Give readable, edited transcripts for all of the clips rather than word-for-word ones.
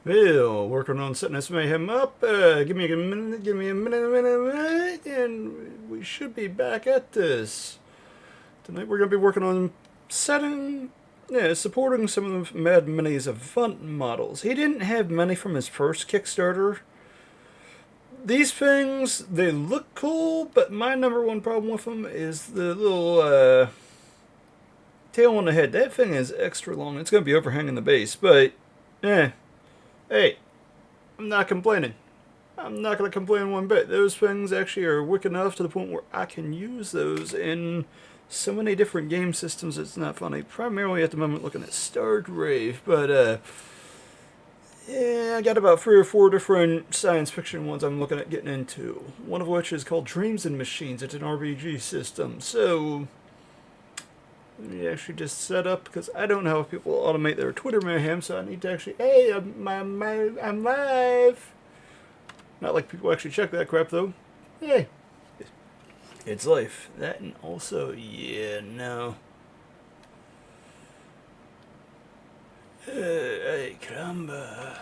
Well, working on setting this mayhem up. Give me a minute, a minute, and we should be back at this. Tonight we're going to be working on supporting some of Mad Mini's Avunt models. He didn't have many from his first Kickstarter. These things, they look cool, but my number one problem with them is the little tail on the head. That thing is extra long. It's going to be overhanging the base, but hey, I'm not complaining. I'm not going to complain one bit. Those things actually are wicked enough to the point where I can use those in so many different game systems. It's not funny. Primarily at the moment looking at Stargrave, but yeah, I got about 3 or 4 different science fiction ones I'm looking at getting into. One of which is called Dreams and Machines. It's an RPG system. So let me actually just set up, because I don't know how people automate their Twitter mayhem, so I need to actually, hey, I'm live. Not like people actually check that crap, though. Hey, it's life. That and also, yeah, no. Ay, caramba.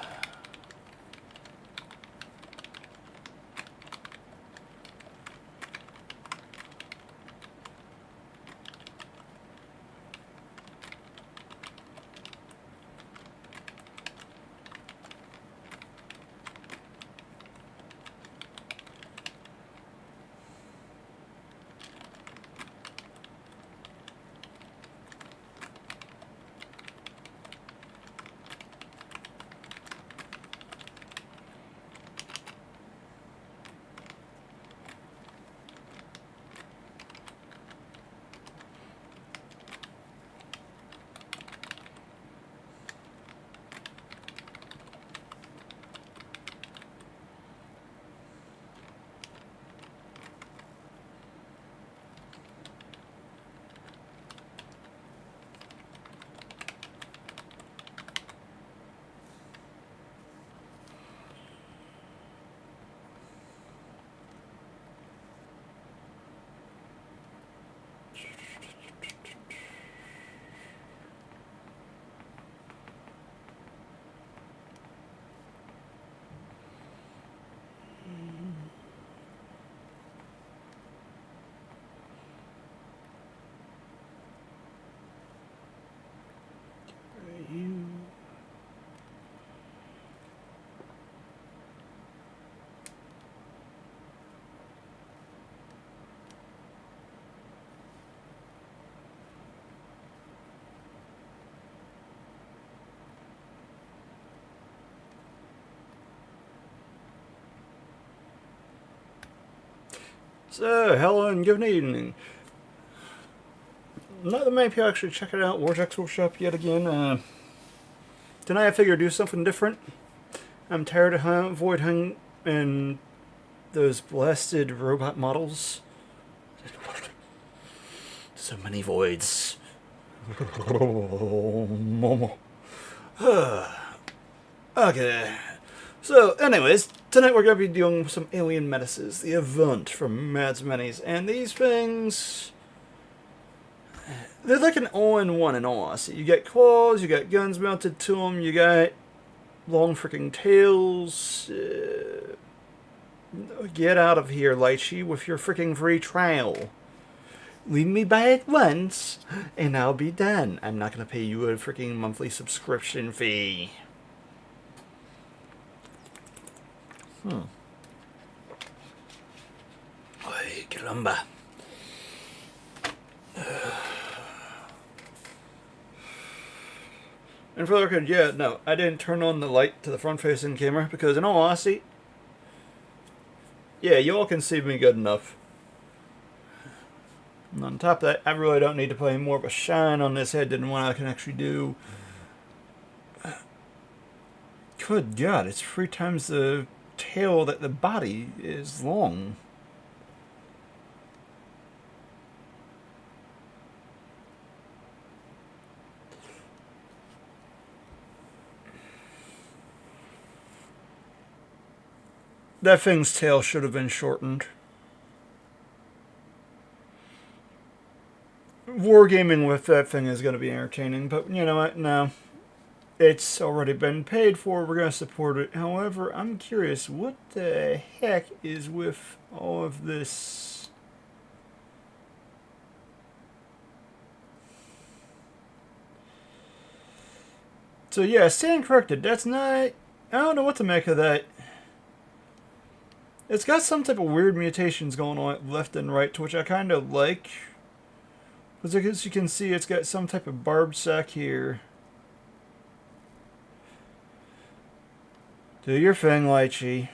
So, hello and good evening. Not that many people actually check it out. Vortex Workshop yet again. Tonight I figured I'd do something different. I'm tired of Void Hung and those blasted robot models. So many voids. Okay. So, anyways, tonight we're going to be doing some alien menaces. The Avunt from Mad's Minis. And these things, they're like an all-in-one in all honesty. You got claws, you got guns mounted to them, you got long freaking tails. Get out of here, Lychee, with your freaking free trial. Leave me by it once, and I'll be done. I'm not going to pay you a freaking monthly subscription fee. Ay, caramba. And for the record, yeah, no, I didn't turn on the light to the front-facing camera because, in all honesty, yeah, y'all can see me good enough. And on top of that, I really don't need to put any more of a shine on this head than what I can actually do. Good God, it's 3 times the tail that the body is long. That thing's tail should have been shortened. Wargaming with that thing is going to be entertaining, but you know what? No. It's already been paid for. We're going to support it. However, I'm curious, what the heck is with all of this? So yeah, stand corrected. That's not. I don't know what to make of that. It's got some type of weird mutations going on left and right, which I kind of like. Because as you can see, it's got some type of barbed sack here. Do your thing, Lychee.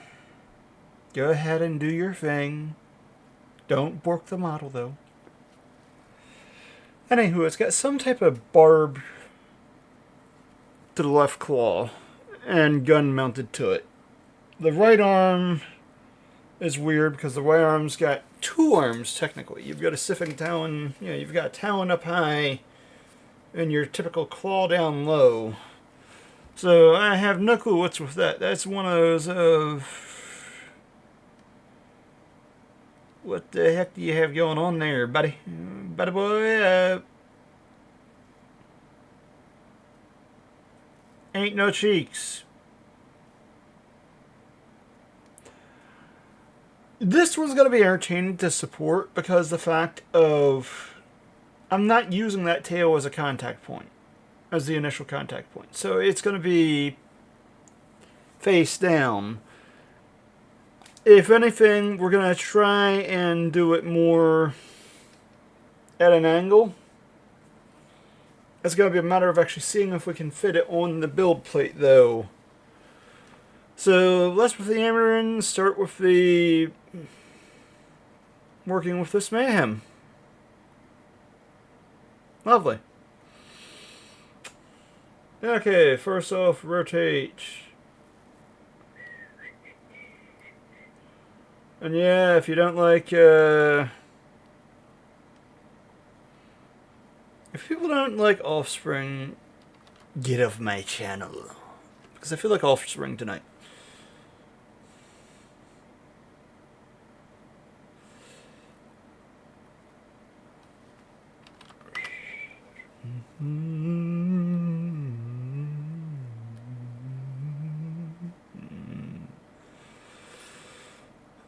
Go ahead and do your thing. Don't bork the model, though. Anywho, it's got some type of barb to the left claw and gun mounted to it. The right arm is weird because the right arm's got two arms, technically. You've got a sifting talon, you've got a talon up high and your typical claw down low. So I have no clue what's with that. That's one of those of... What the heck do you have going on there, buddy? Buddy boy, ain't no cheeks. This was going to be entertaining to support because the fact of I'm not using that tail as a contact point, as the initial contact point. So it's going to be face down. If anything, we're going to try and do it more at an angle. It's going to be a matter of actually seeing if we can fit it on the build plate, though. So let's with the Amarin start with the working with this mayhem. Lovely. Okay, first off, rotate. And yeah, if you don't like, if people don't like Offspring, get off my channel. Because I feel like Offspring tonight.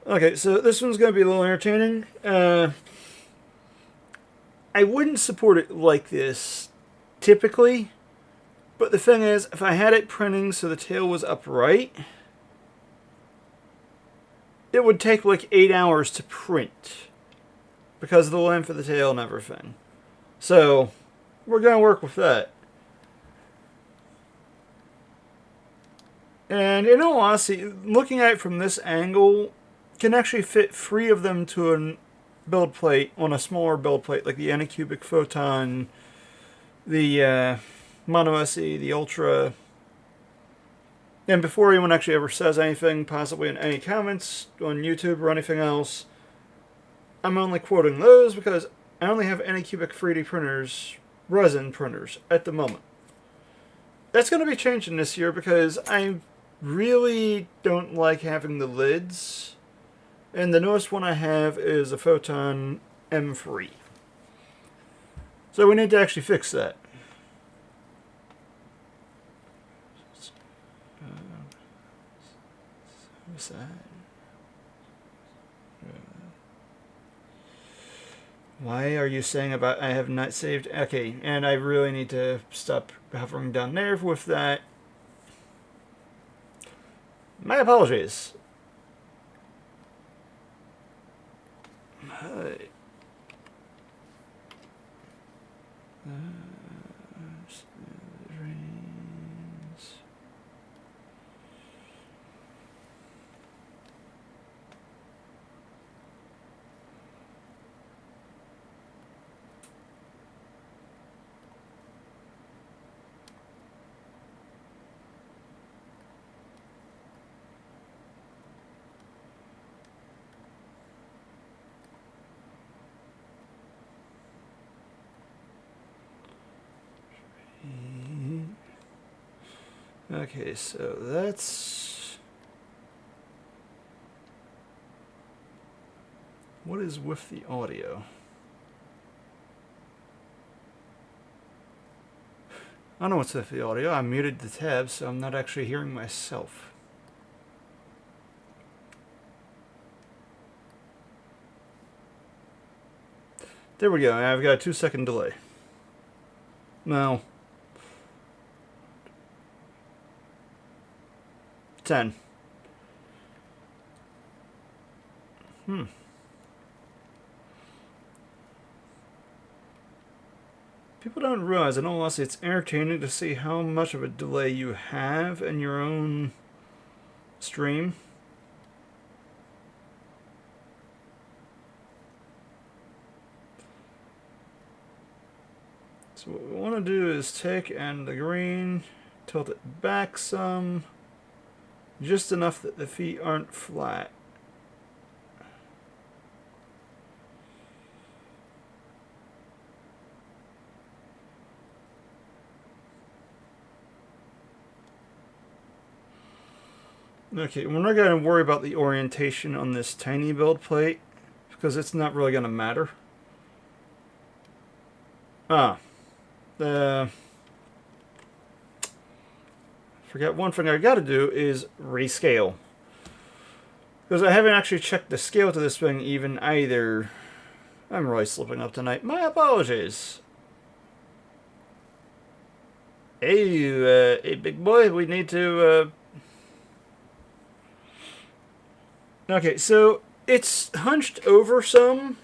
Okay, so this one's going to be a little entertaining. I wouldn't support it like this, typically. But the thing is, if I had it printing so the tail was upright, it would take like 8 hours to print. Because of the length of the tail and everything. So, we're going to work with that. And in all honesty, looking at it from this angle, can actually fit 3 of them to a build plate on a smaller build plate, like the Anycubic Photon, the Mono SE, the Ultra. And before anyone actually ever says anything, possibly in any comments on YouTube or anything else, I'm only quoting those because I only have Anycubic 3D printers, resin printers, at the moment. That's going to be changing this year because I really don't like having the lids. And the newest one I have is a Photon M3. So we need to actually fix that. Why are you saying about I have not saved? Okay, and I really need to stop hovering down there with that. My apologies. Okay, so that's... What is with the audio? I don't know what's with the audio. I muted the tab, so I'm not actually hearing myself. There we go. I've got a 2-second delay. No. 10. People don't realize, in all honesty, it's entertaining to see how much of a delay you have in your own stream. So what we want to do is take and the green, tilt it back some, just enough that the feet aren't flat. Okay, we're not going to worry about the orientation on this tiny build plate because it's not really going to matter. Forget one thing I got to do is rescale. Because I haven't actually checked the scale to this thing even either. I'm really slipping up tonight. My apologies. Hey, big boy, we need to... Okay, so it's hunched over some.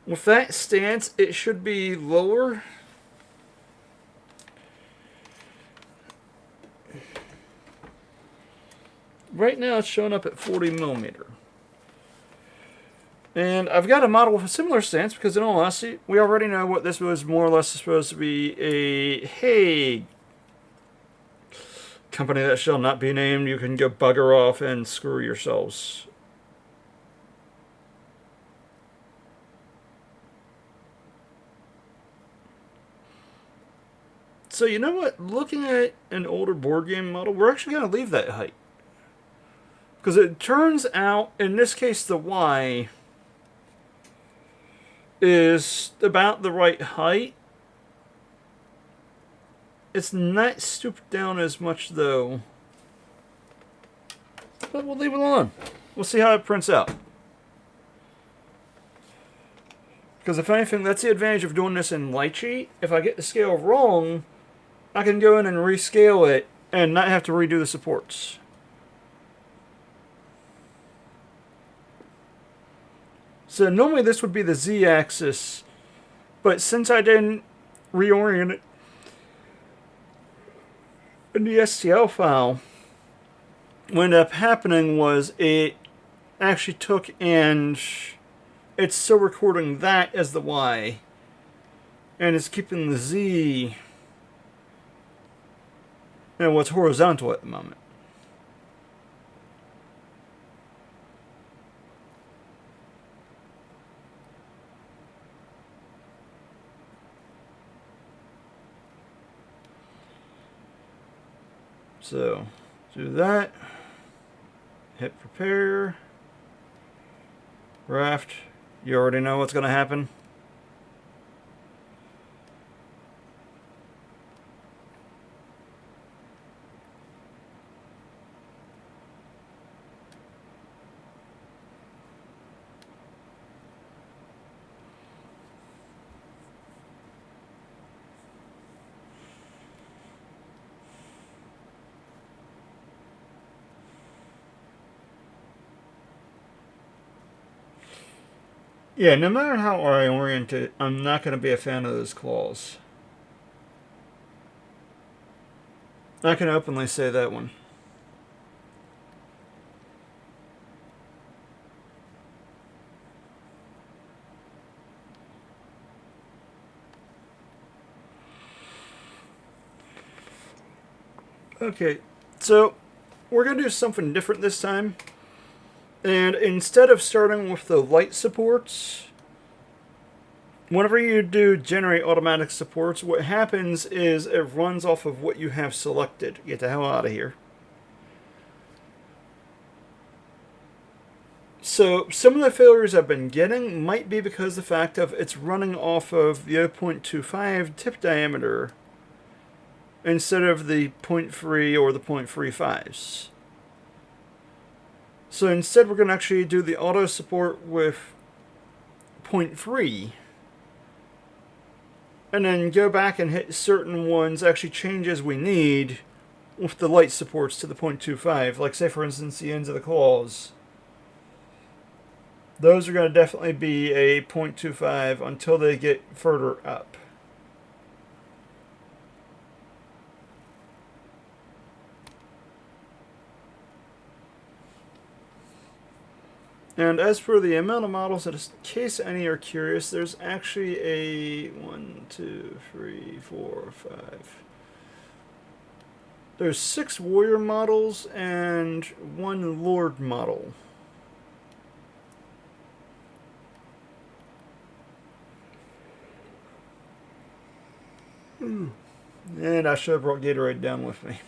With that stance, it should be lower. Right now it's showing up at 40mm. And I've got a model with a similar stance because in all honesty, we already know what this was more or less supposed to be a, hey, company that shall not be named, you can go bugger off and screw yourselves. So you know what? Looking at an older board game model, we're actually going to leave that height. Because it turns out, in this case, the Y is about the right height. It's not stooped down as much, though. But we'll leave it alone. We'll see how it prints out. Because if anything, that's the advantage of doing this in light sheet. If I get the scale wrong, I can go in and rescale it and not have to redo the supports. So normally this would be the Z-axis, but since I didn't reorient it in the STL file, what ended up happening was it actually took and it's still recording that as the Y, and it's keeping the Z and what's horizontal at the moment. So, do that. Hit prepare. Raft. You already know what's going to happen. Yeah, no matter how I orient it, I'm not going to be a fan of those claws. I can openly say that one. Okay, so we're going to do something different this time. And instead of starting with the light supports, whenever you do generate automatic supports, what happens is it runs off of what you have selected. Get the hell out of here. So some of the failures I've been getting might be because the fact of it's running off of the 0.25 tip diameter instead of the 0.3 or the 0.35s. So instead we're going to actually do the auto support with 0.3 and then go back and hit certain ones, actually change as we need with the light supports to the 0.25, like say for instance the ends of the claws. Those are going to definitely be a 0.25 until they get further up. And as for the amount of models, in case any are curious, there's actually a 1, 2, 3, 4, 5. There's 6 warrior models and 1 lord model. And I should have brought Gatorade down with me.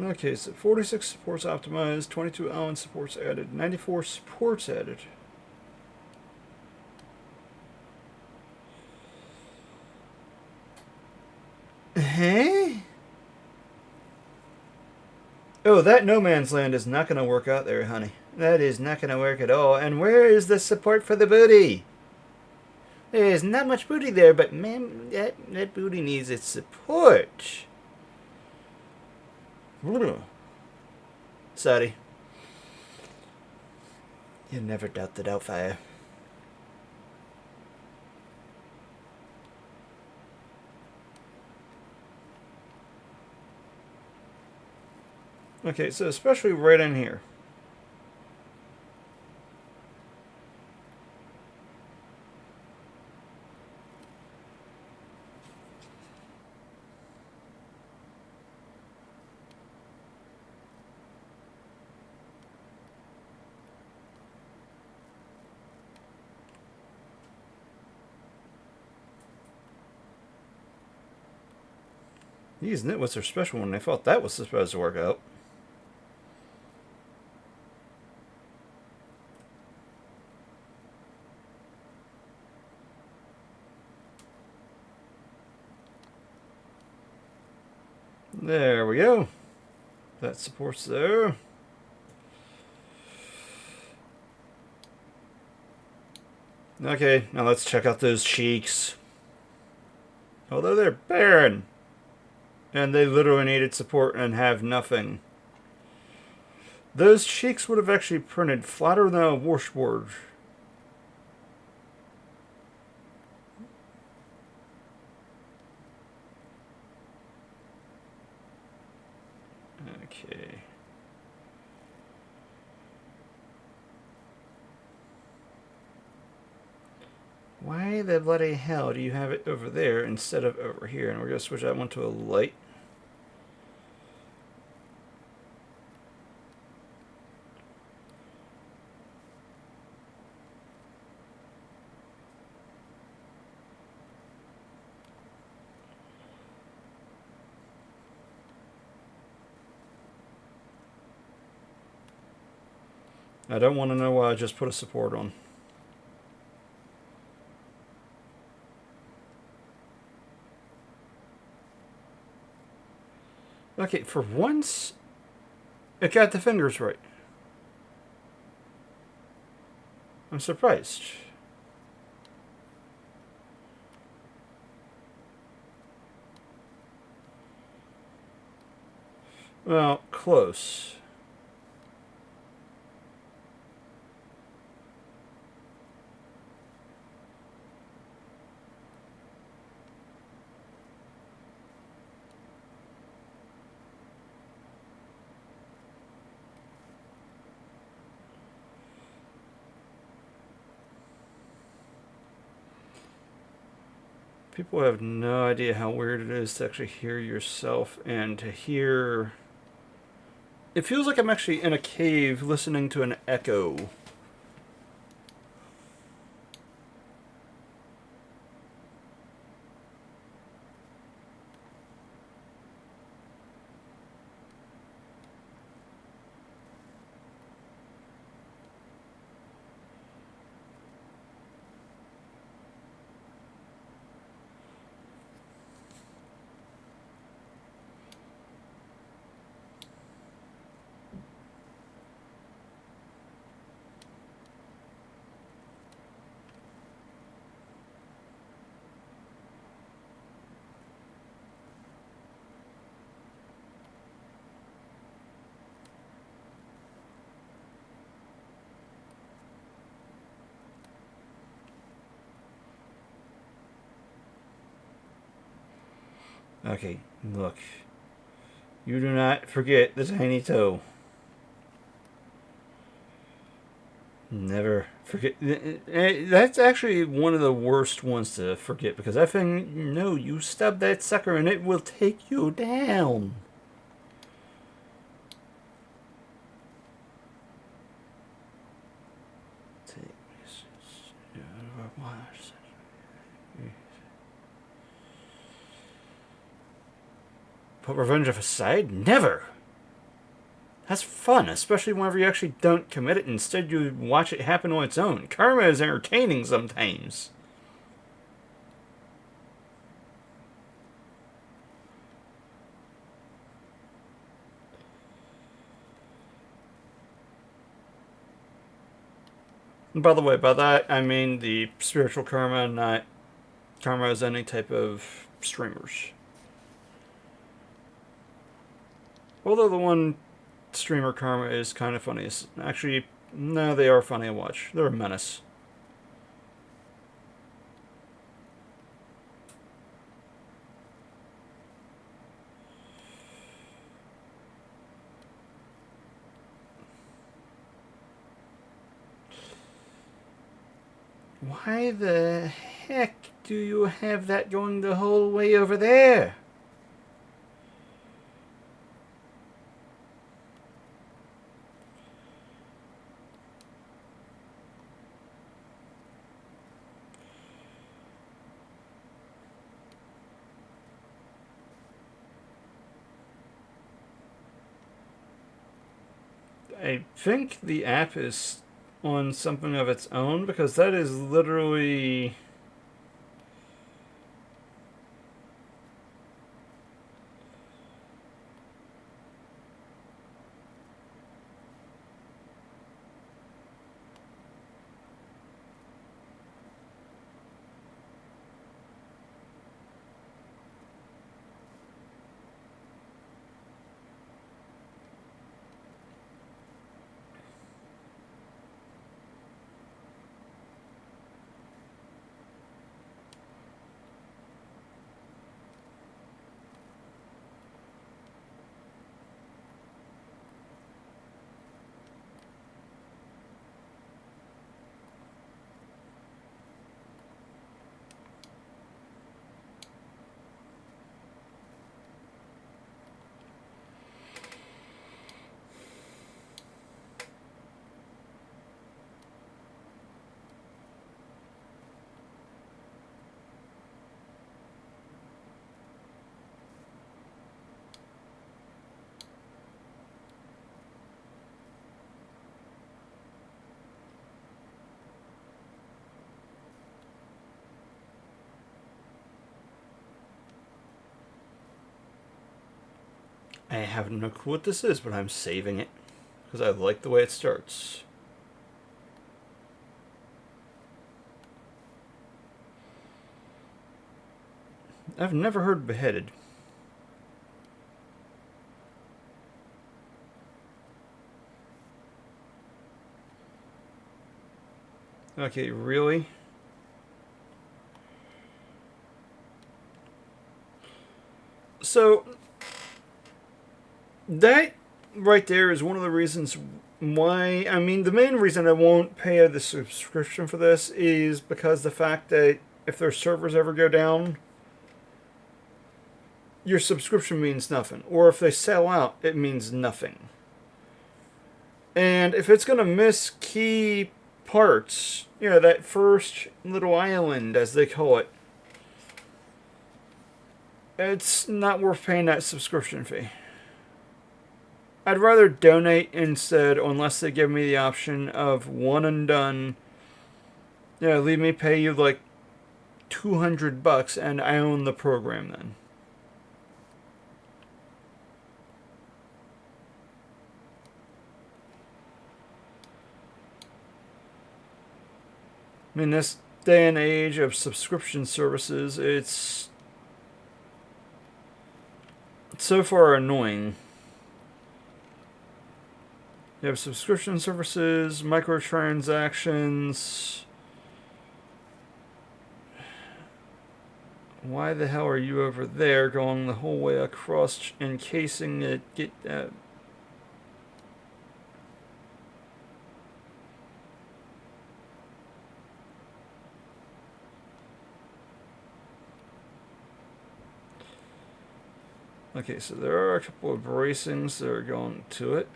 Okay, so 46 supports optimized, 22 Allen supports added, 94 supports added. Hey? Oh, that no man's land is not going to work out there, honey. That is not going to work at all. And where is the support for the booty? There's not much booty there, but man, that booty needs its support. Sorry. You never doubt the doubtfire. Okay, so especially right in here. These nitwits are special when they thought that was supposed to work out. There we go. That supports there. Okay, now let's check out those cheeks. Although they're barren. And they literally needed support and have nothing. Those cheeks would have actually printed flatter than a washboard. Okay. Why the bloody hell do you have it over there instead of over here? And we're going to switch that one to a light. I don't want to know why I just put a support on. Okay, for once, it got the fingers right. I'm surprised. Well, close. People have no idea how weird it is to actually hear yourself and to hear... It feels like I'm actually in a cave listening to an echo. Okay, look. You do not forget the tiny toe. Never forget. That's actually one of the worst ones to forget because that thing, no, you stub that sucker and it will take you down. Put revenge aside? Never! That's fun, especially whenever you actually don't commit it. Instead, you watch it happen on its own. Karma is entertaining sometimes. And by the way, by that, I mean the spiritual karma, not karma as any type of streamers. Although the one streamer karma is kind of funny. Actually, no, they are funny to watch. They're a menace. Why the heck do you have that going the whole way over there? I think the app is on something of its own because that is literally. I have no clue what this is, but I'm saving it because I like the way it starts. I've never heard beheaded. Okay, really? So, that right there is one of the reasons why. I mean, the main reason I won't pay the subscription for this is because the fact that if their servers ever go down, your subscription means nothing. Or if they sell out, it means nothing. And if it's going to miss key parts, you know, that first little island, as they call it, it's not worth paying that subscription fee. I'd rather donate instead, unless they give me the option of one and done. You know, leave me pay you like $200 and I own the program then. I mean, this day and age of subscription services, it's so far annoying. You have subscription services, microtransactions. Why the hell are you over there going the whole way across encasing it? Get Okay, so there are a couple of bracings that are going to it.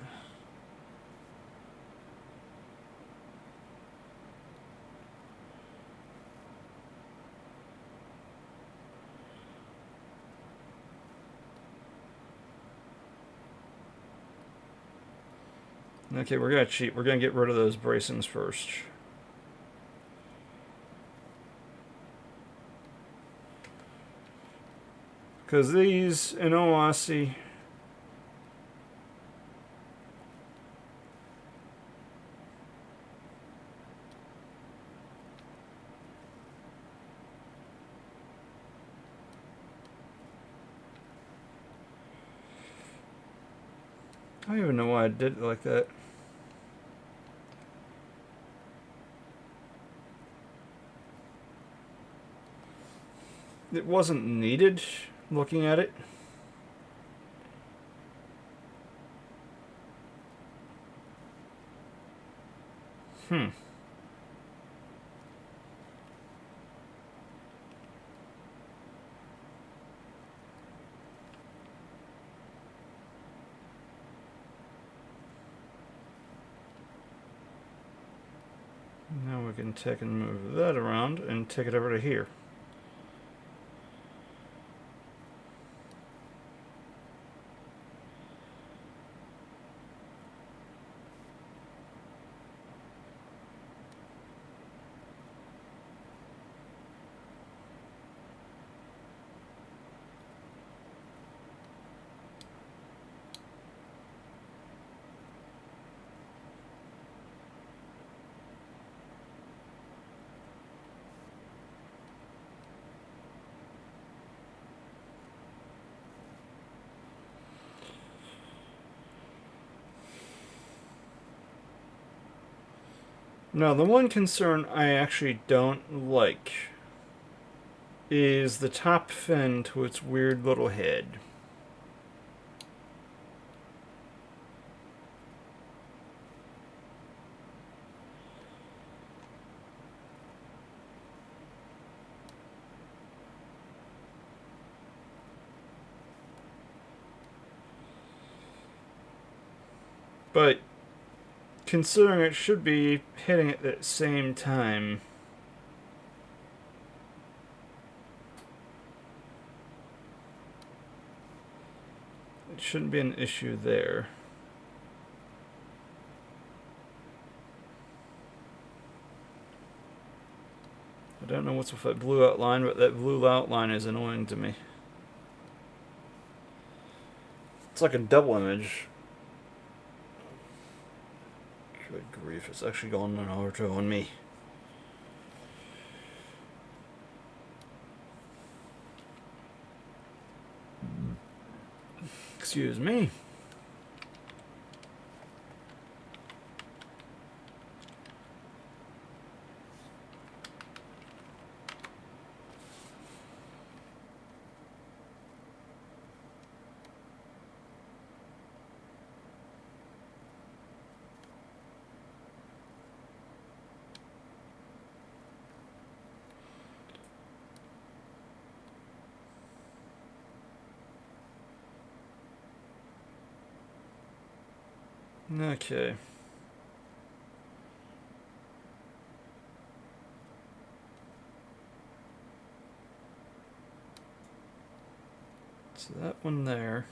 Okay, we're gonna cheat. We're gonna get rid of those bracings first. Because these, in all honesty, I don't even know why I did it like that. It wasn't needed, looking at it. Hmm. Now we can take and move that around and take it over to here. Now, the one concern I actually don't like is the top fin to its weird little head. But considering it should be hitting at the same time, it shouldn't be an issue there. I don't know what's with that blue outline, but that blue outline is annoying to me. It's like a double image. Good grief, it's actually going on auto on me. Excuse me. Okay. So that one there.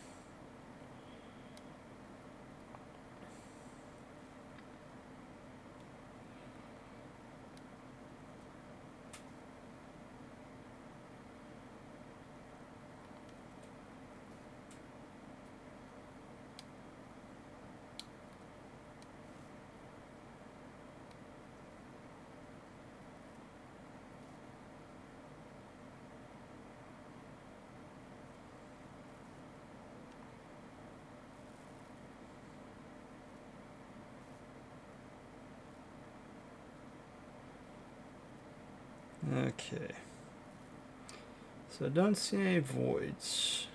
Okay. So I don't see any voids.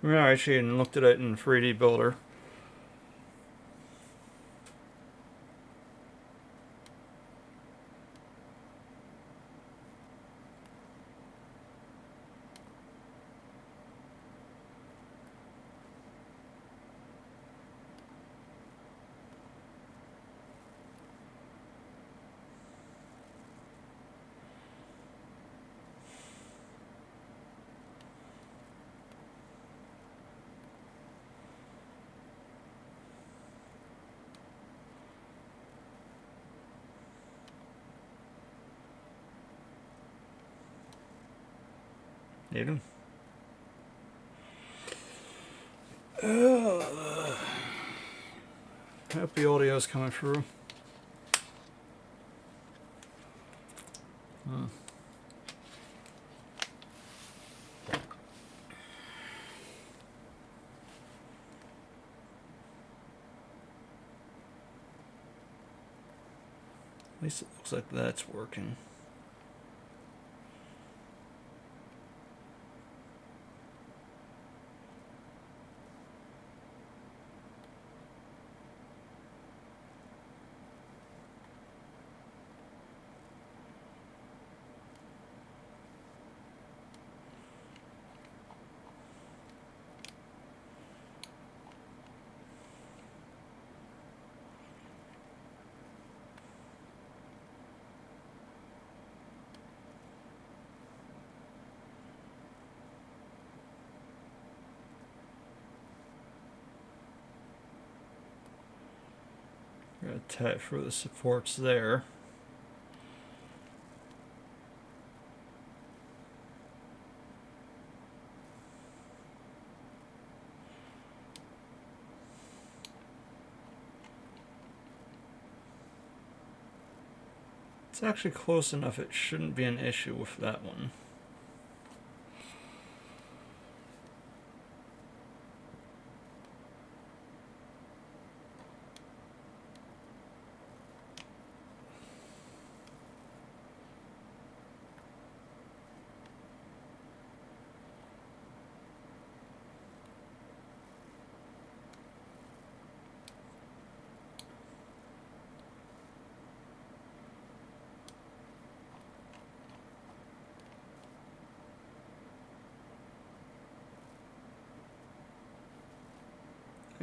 I actually looked at it in 3D Builder. Need him. I hope the audio's coming through. At least it looks like that's working. Gotta tap for the supports there. It's actually close enough, it shouldn't be an issue with that one.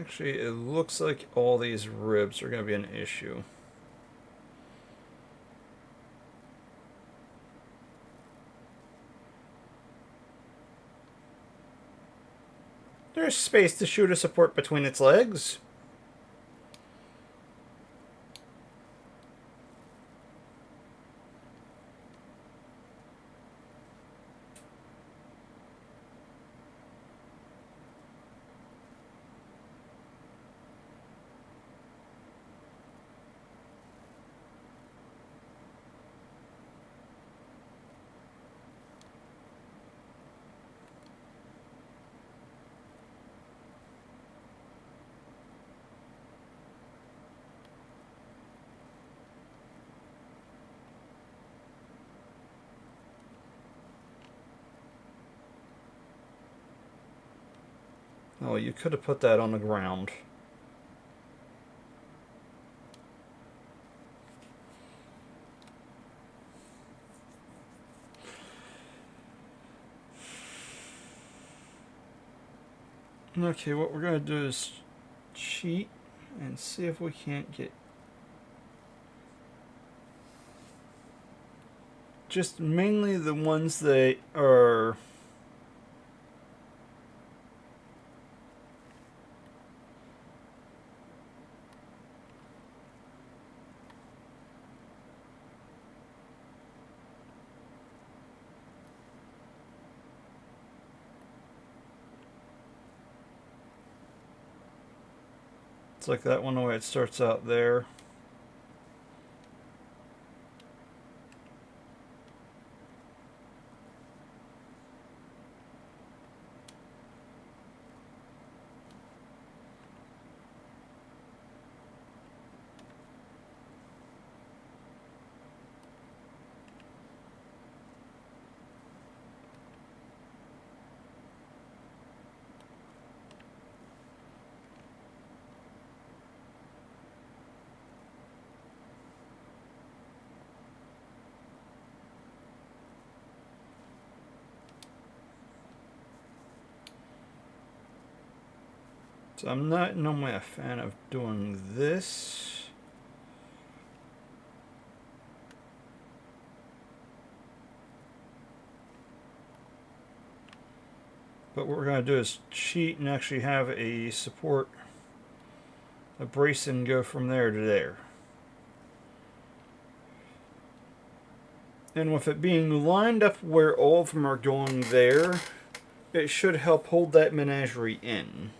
Actually, it looks like all these ribs are going to be an issue. There's space to shoot a support between its legs. Oh, you could have put that on the ground. Okay, what we're going to do is cheat and see if we can't get just mainly the ones that are it's like that one, the way it starts out there. So I'm not normally a fan of doing this. But what we're going to do is cheat and actually have a support, a brace, and go from there to there. And with it being lined up where all of them are going there, it should help hold that menagerie in.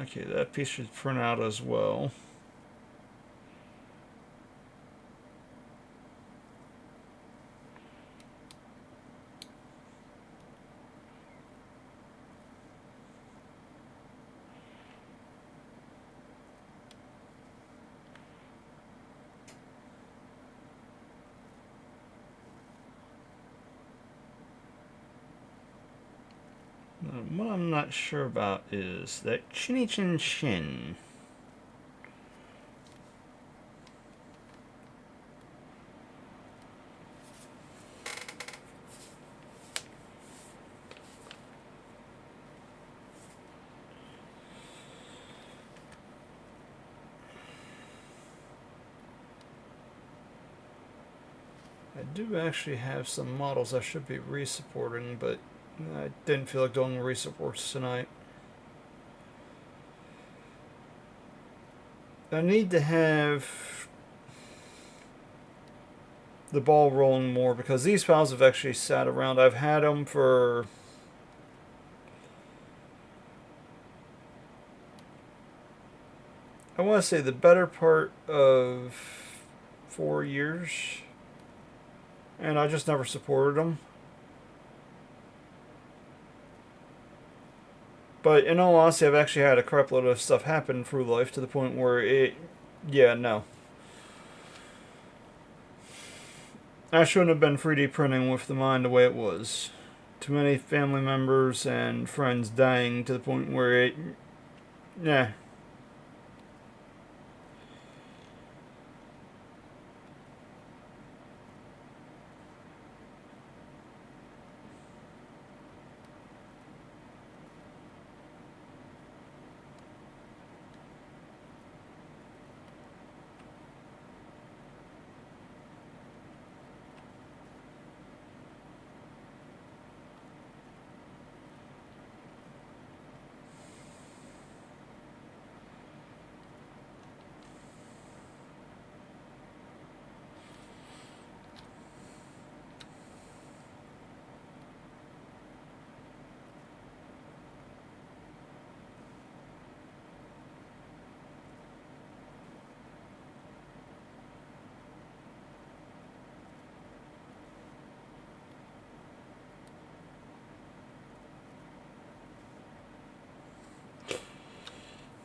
Okay, that piece should print out as well. What I'm not sure about is that chinny chin chin. I do actually have some models I should be resupporting, but I didn't feel like doing resupports tonight. I need to have the ball rolling more because these files have actually sat around. I've had them for I want to say the better part of 4 years, and I just never supported them. But in all honesty, I've actually had a crap load of stuff happen through life to the point where yeah, no. I shouldn't have been 3D printing with the mind the way it was. Too many family members and friends dying to the point where nah.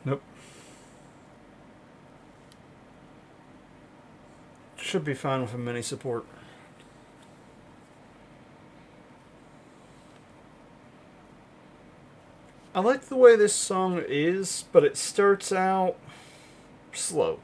Nope. Should be fine with a mini support. I like the way this song is, but it starts out slow.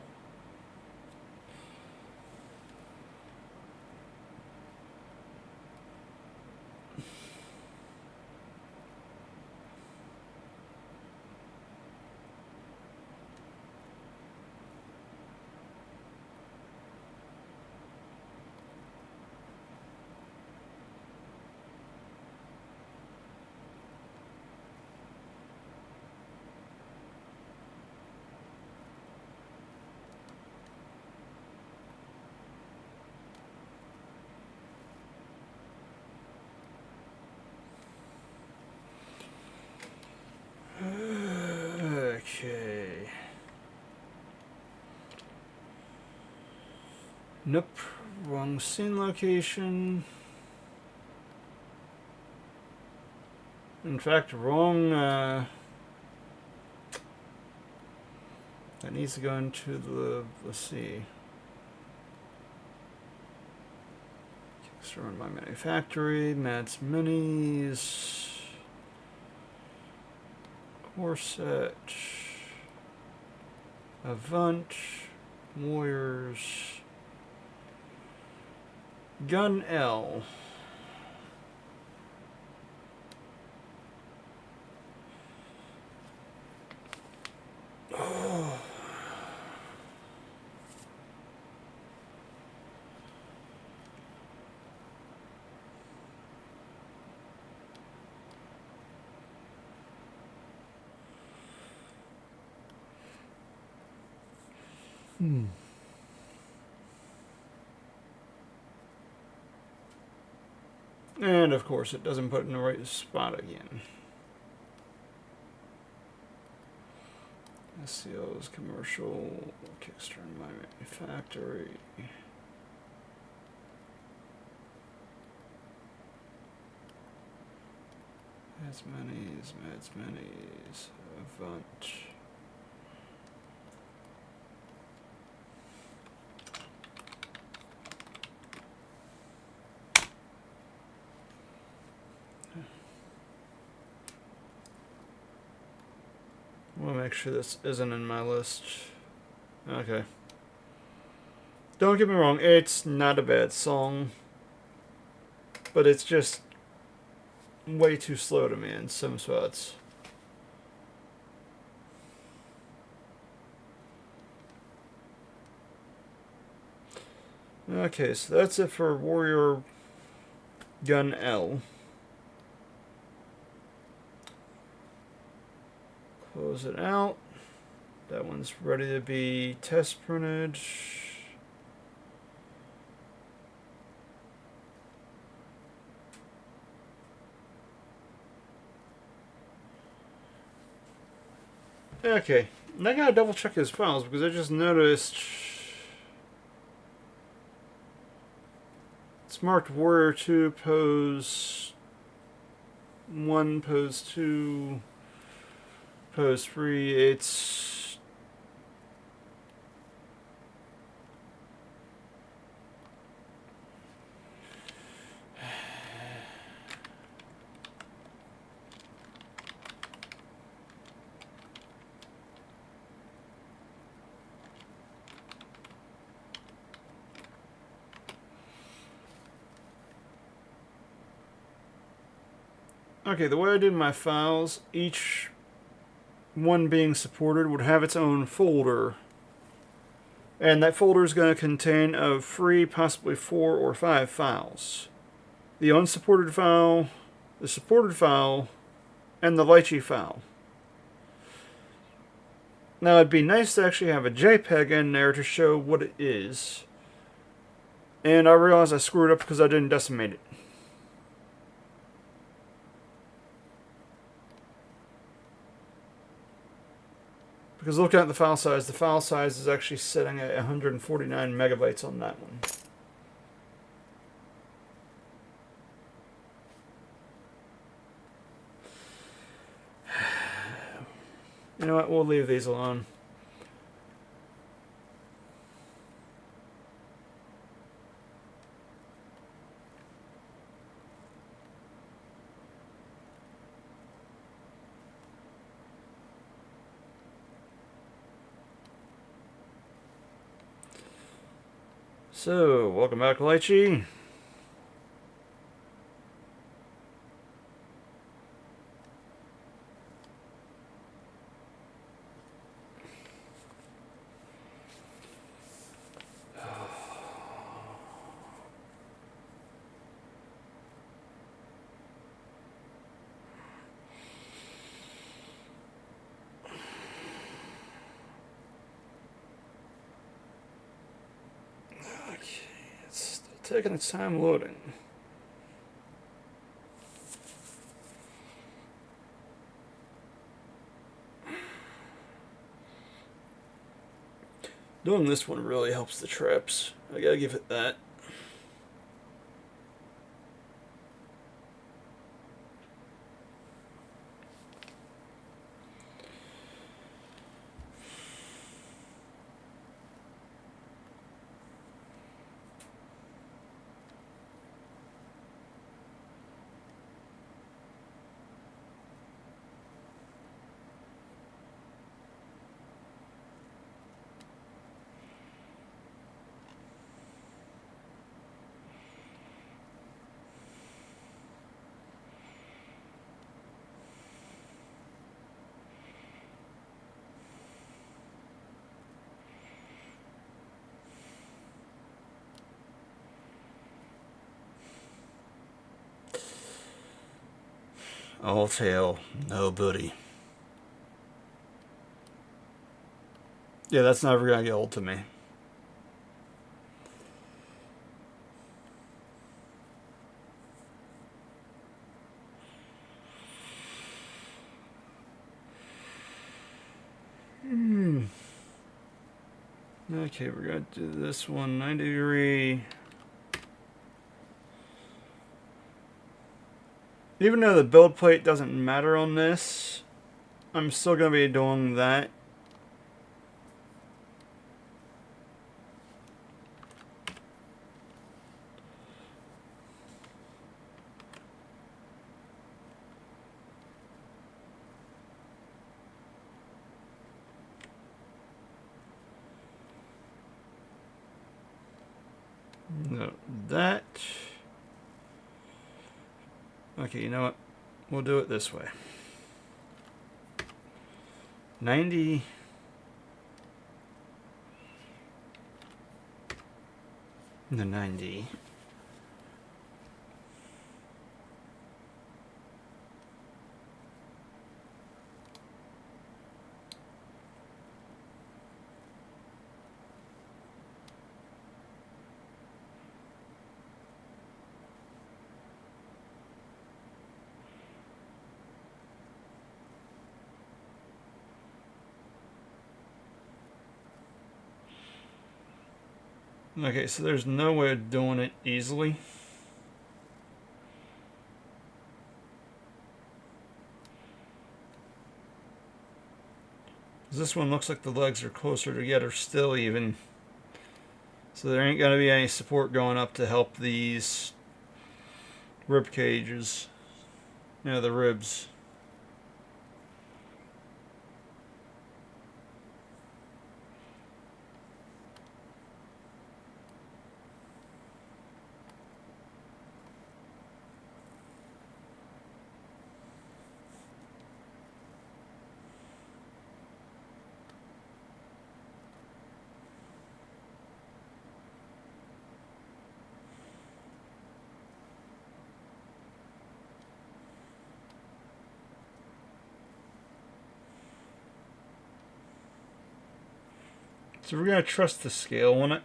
Okay. Nope. Wrong scene location. In fact, wrong. That needs to go into the. Let's see. Kicks run by Manufactory, Mads Minis, Corset, Avunt, Warriors, Gun L. Oh. And of course, it doesn't put it in the right spot again. SCO's commercial, Kickstarter my Manufactory. Mads Minis, Avunt. I want to make sure this isn't in my list. Okay. Don't get me wrong, it's not a bad song. But it's just way too slow to me in some spots. Okay, so that's it for Warrior Gun L. Close it out. That one's ready to be test printed. Okay, and I gotta double check his files because I just noticed it's marked Warrior 2, Pose 1, Pose 2, Pose 3. It's okay, the way I did my files, each one being supported would have its own folder. And that folder is going to contain of 3, possibly 4 or 5 files. The unsupported file, the supported file, and the lychee file. Now it'd be nice to actually have a JPEG in there to show what it is. And I realized I screwed up because I didn't decimate it. Because looking at the file size is actually sitting at 149 megabytes on that one. You know what, we'll leave these alone. So, welcome back, Lychee. Taking its time loading. Doing this one really helps the traps. I gotta give it that. All tail, no booty. Yeah, that's never gonna get old to me. Okay, we're gonna do this one 90-degree. Even though the build plate doesn't matter on this, I'm still gonna be doing that. No, that. Okay, you know what? We'll do it this way. 90. The 90. Okay, so there's no way of doing it easily. This one looks like the legs are closer together still even. So there ain't gonna be any support going up to help these rib cages. You know, the ribs. So we're gonna trust the scale on it.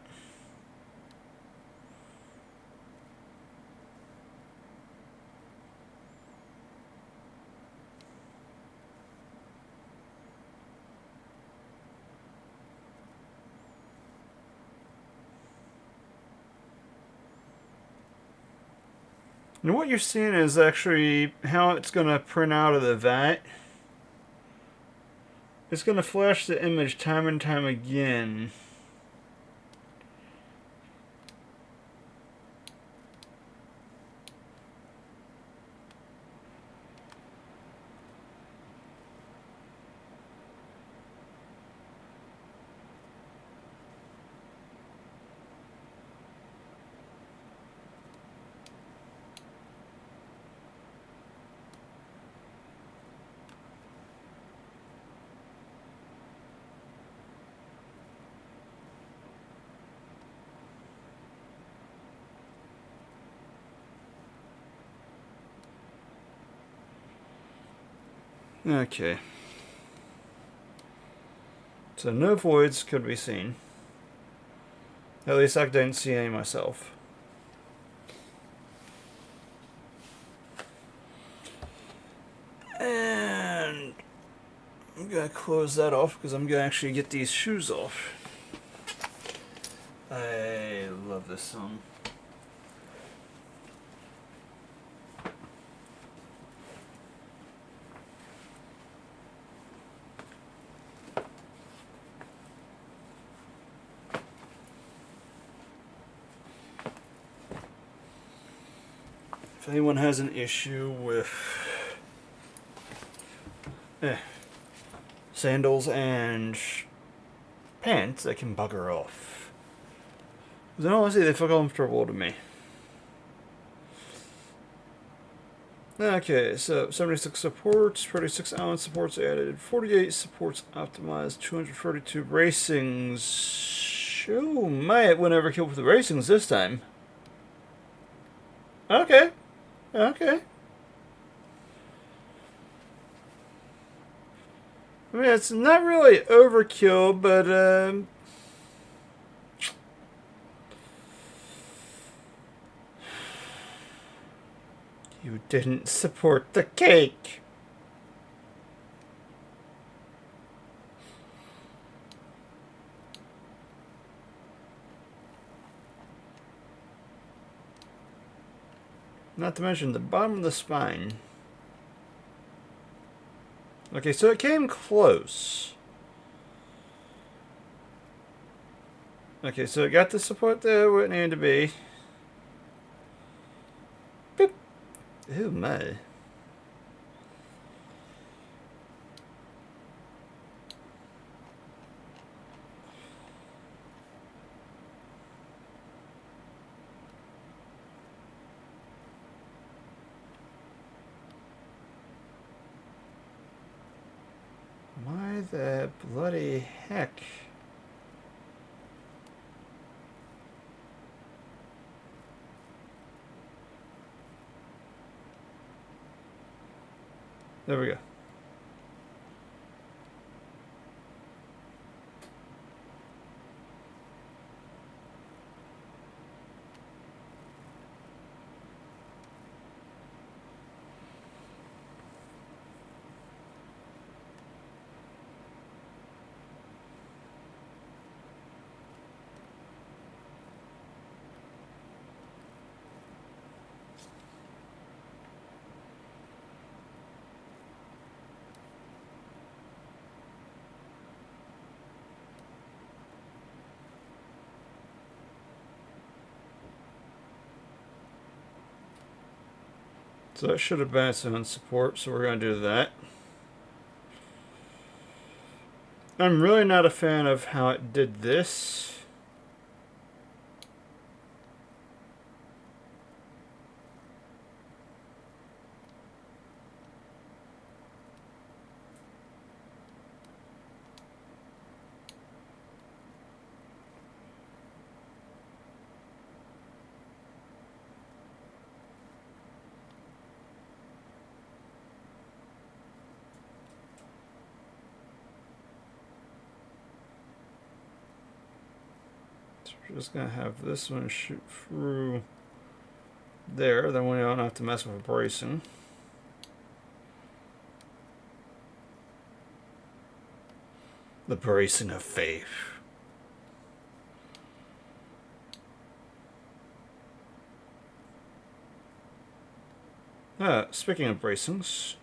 And what you're seeing is actually how it's going to print out of the vat. It's going to flash the image time and time again. Okay. So no voids could be seen. At least I didn't see any myself. And I'm going to close that off because I'm going to actually get these shoes off. I love this song. If anyone has an issue with sandals and pants, they can bugger off. Because honestly, they feel comfortable to me. Okay, so 76 supports, 36 Allen supports added, 48 supports optimized, 232 racings. Oh, might whenever kill with the racings this time. Okay. Okay. I mean, it's not really overkill, but you didn't support the cake. Not to mention the bottom of the spine. Okay, so it came close. Okay, so it got the support there where it needed to be. Boop. Oh my. Why the bloody heck? There we go. So that should have been some support, so we're going to do that. I'm really not a fan of how it did this. We're just going to have this one shoot through there. Then we don't have to mess with bracing. The bracing of faith. Speaking of bracings.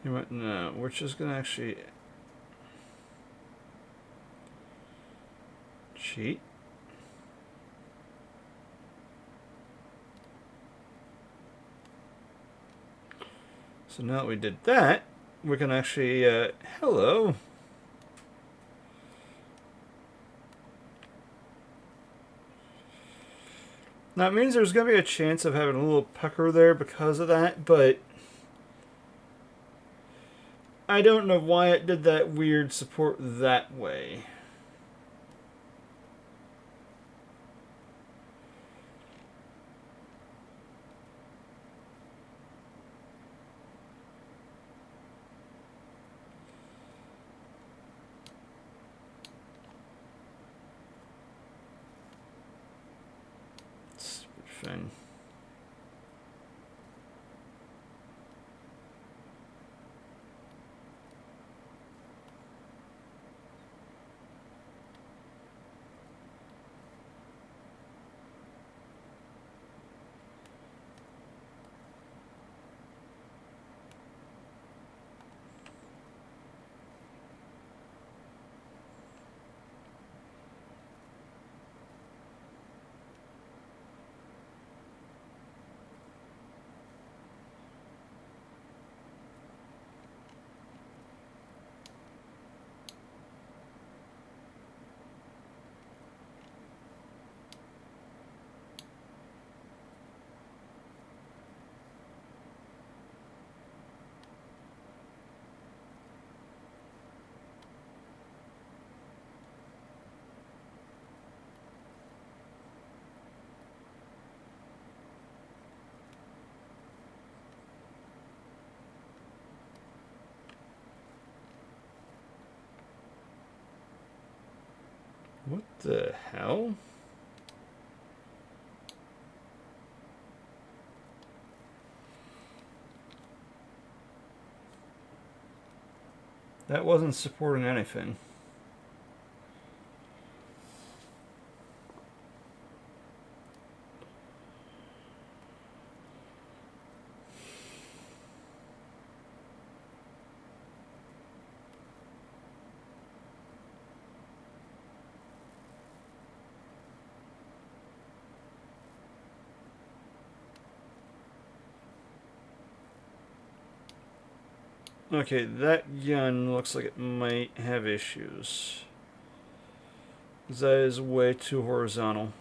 You went, no, we're just going to actually cheat. So now that we did that, we can actually, hello. Now it means there's going to be a chance of having a little pucker there because of that, but I don't know why it did that weird support that way. Stupid thing. What the hell? That wasn't supporting anything. Okay, that gun looks like it might have issues. That is way too horizontal.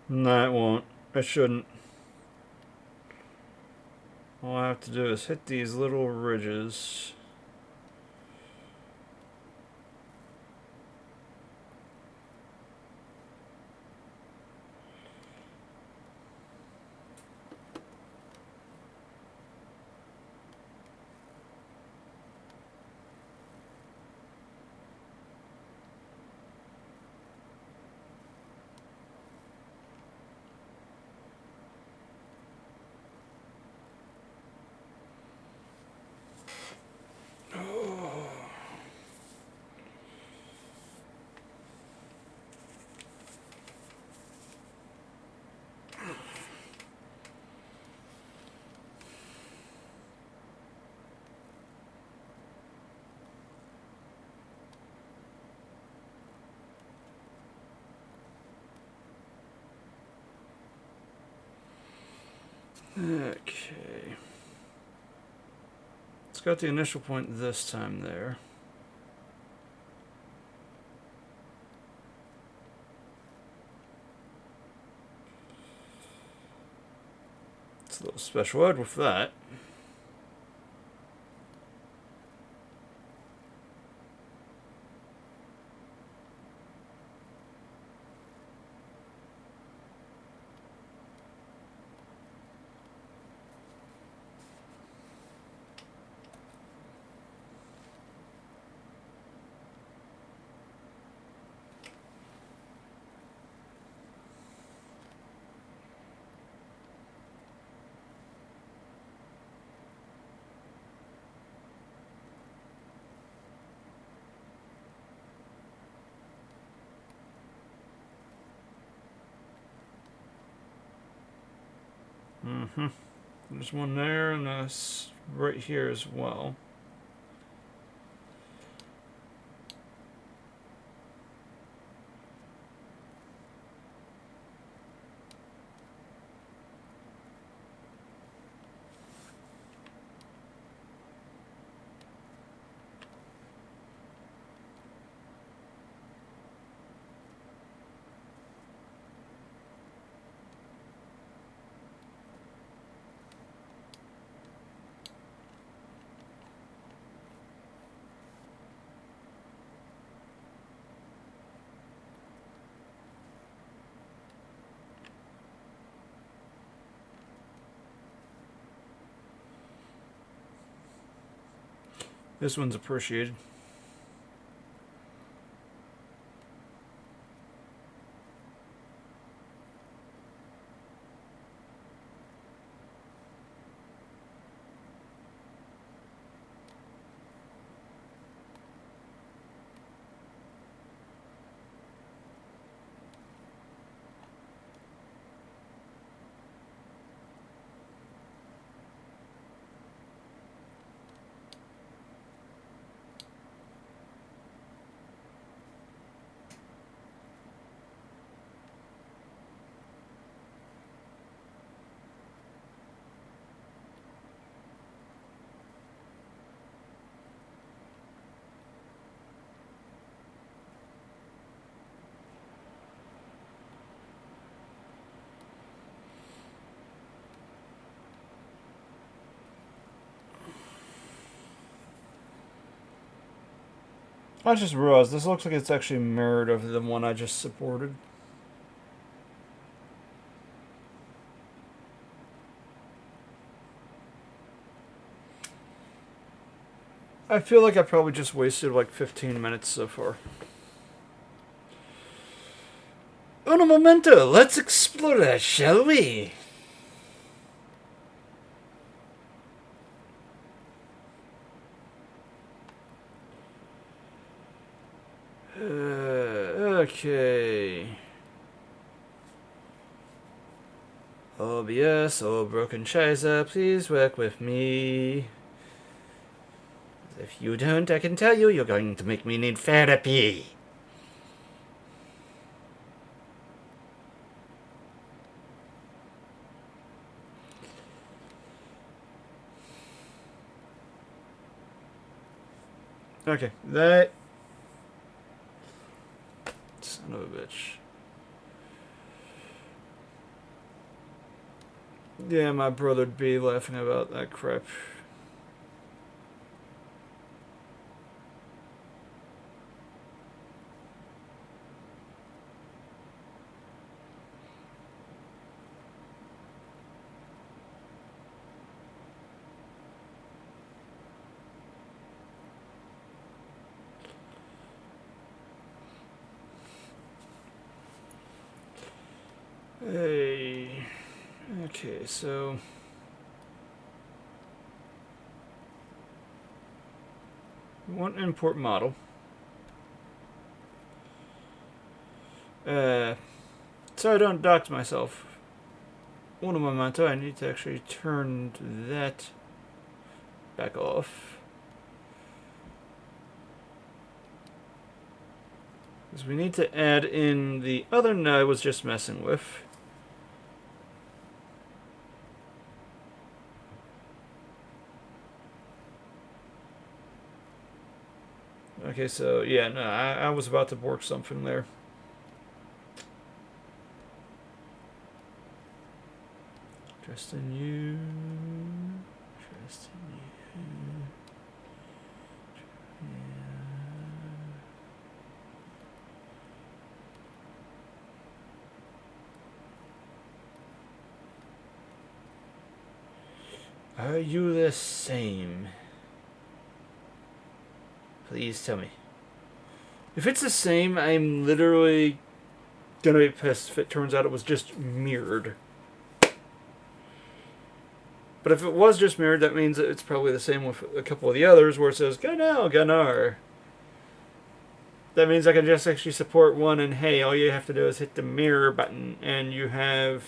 No, it won't. It shouldn't. All I have to do is hit these little ridges. Okay. It's got the initial point this time there. It's a little special ed with that. Mm-hmm. There's one there and right here as well. This one's appreciated. I just realized this looks like it's actually mirrored over the one I just supported. I feel like I probably just wasted like 15 minutes so far. Uno momento, let's explore that, shall we? Okay. OBS, oh broken Shiza, please work with me. If you don't, I can tell you, you're going to make me need therapy. Okay, that... Son of a bitch. Yeah, my brother'd be laughing about that crap. Hey... Okay, so... We want import model. So I don't dox myself. One of my motto, I need to actually turn that back off. Because we need to add in the other node I was just messing with. Okay, so yeah, no, I was about to work something there. Trust in you. Trust in you. Yeah. Are you the same? Please tell me. If it's the same, I'm literally gonna be pissed if it turns out it was just mirrored. But if it was just mirrored, that means that it's probably the same with a couple of the others where it says Gunnar, Gunnar. That means I can just actually support one and hey, all you have to do is hit the mirror button and you have...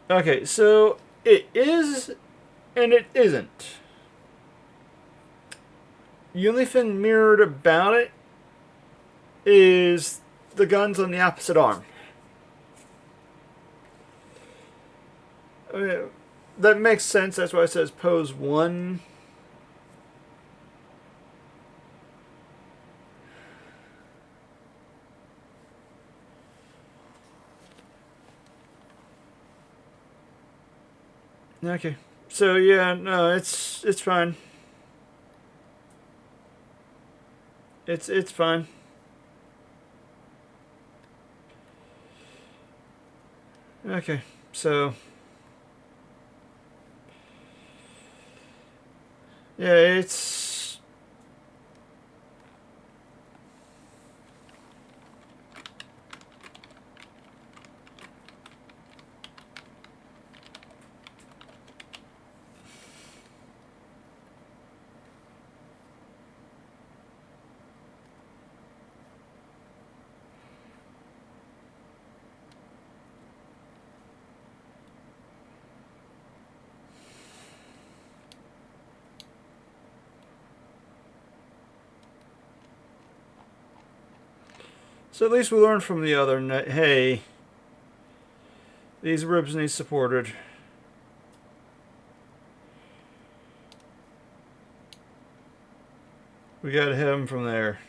Okay, so it is and it isn't. The only thing mirrored about it is the guns on the opposite arm. I mean, that makes sense. That's why it says pose 1. Okay. So yeah, no, it's fine. It's fine. Okay. So yeah, it's so at least we learned from the other. Hey, these ribs need supported. We gotta hit them from there.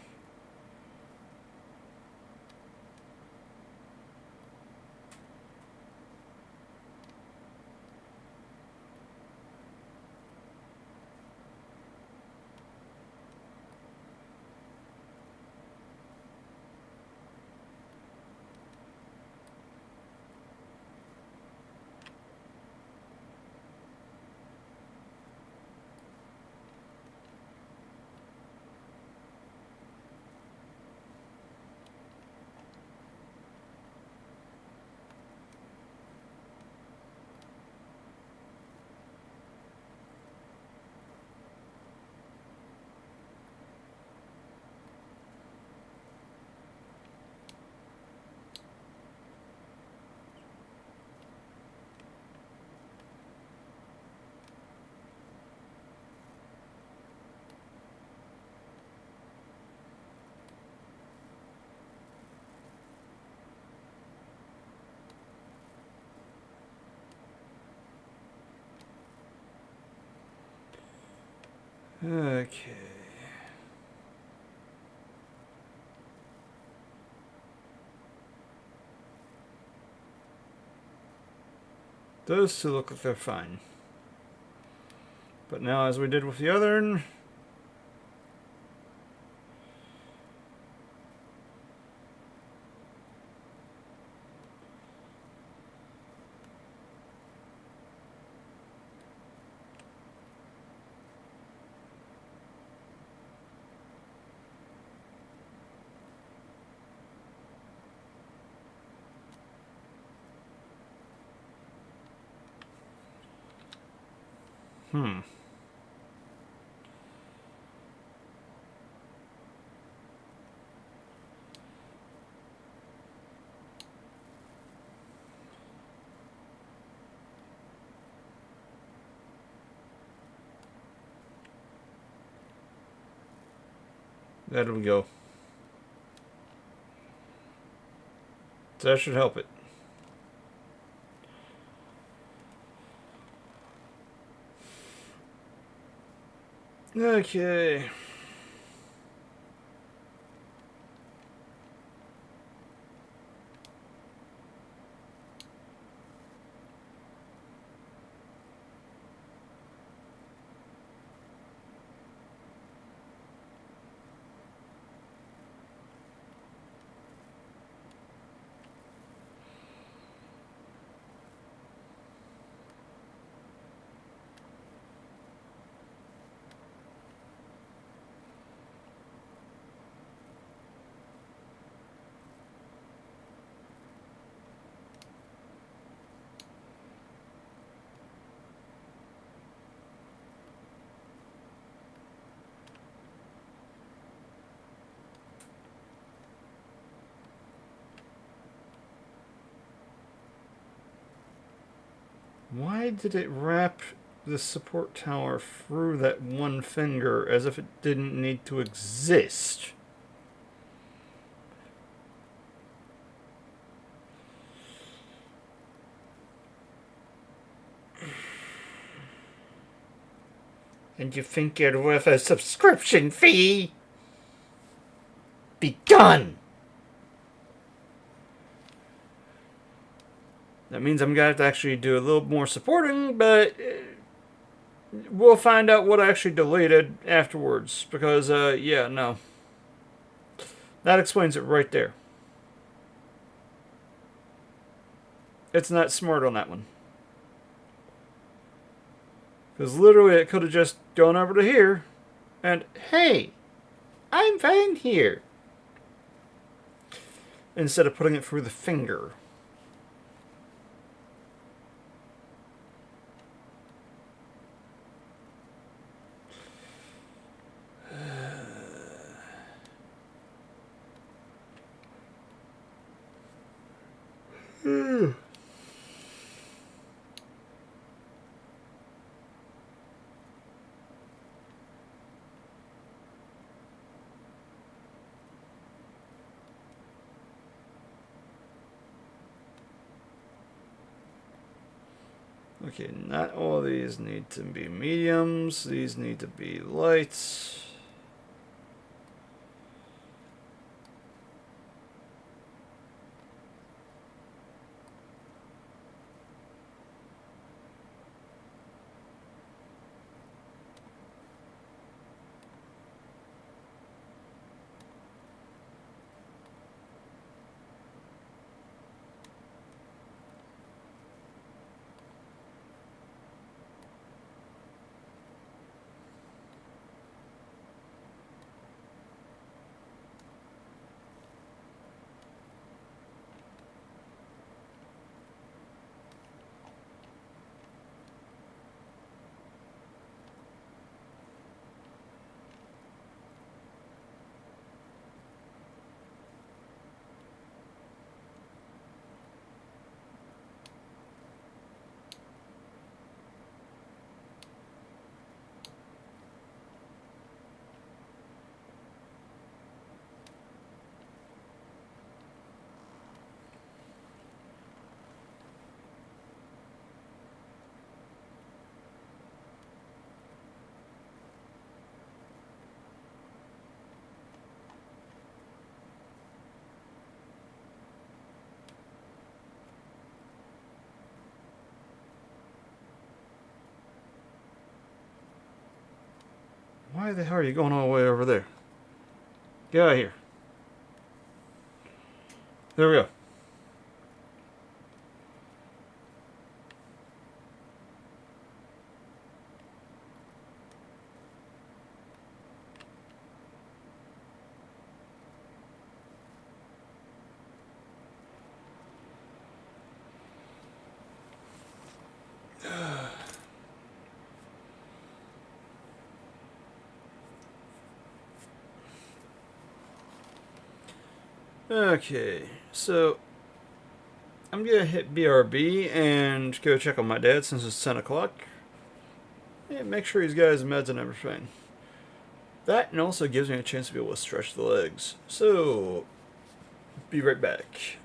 Okay. Those two look like they're fine. But now, as we did with the other, there we go. So that should help it. Okay. Why did it wrap the support tower through that one finger as if it didn't need to exist? And you think you're worth a subscription fee? Be done! That means I'm gonna have to actually do a little more supporting, but we'll find out what I actually deleted afterwards. Because, yeah, no. That explains it right there. It's not smart on that one. Because literally it could have just gone over to here and, hey, I'm fine here. Instead of putting it through the finger. Okay, not all these need to be mediums. These need to be lights. Why the hell are you going all the way over there? Get out of here. There we go. Okay, so I'm gonna hit BRB and go check on my dad since it's 10 o'clock. And make sure he's got his meds and everything. That and also gives me a chance to be able to stretch the legs. So, be right back.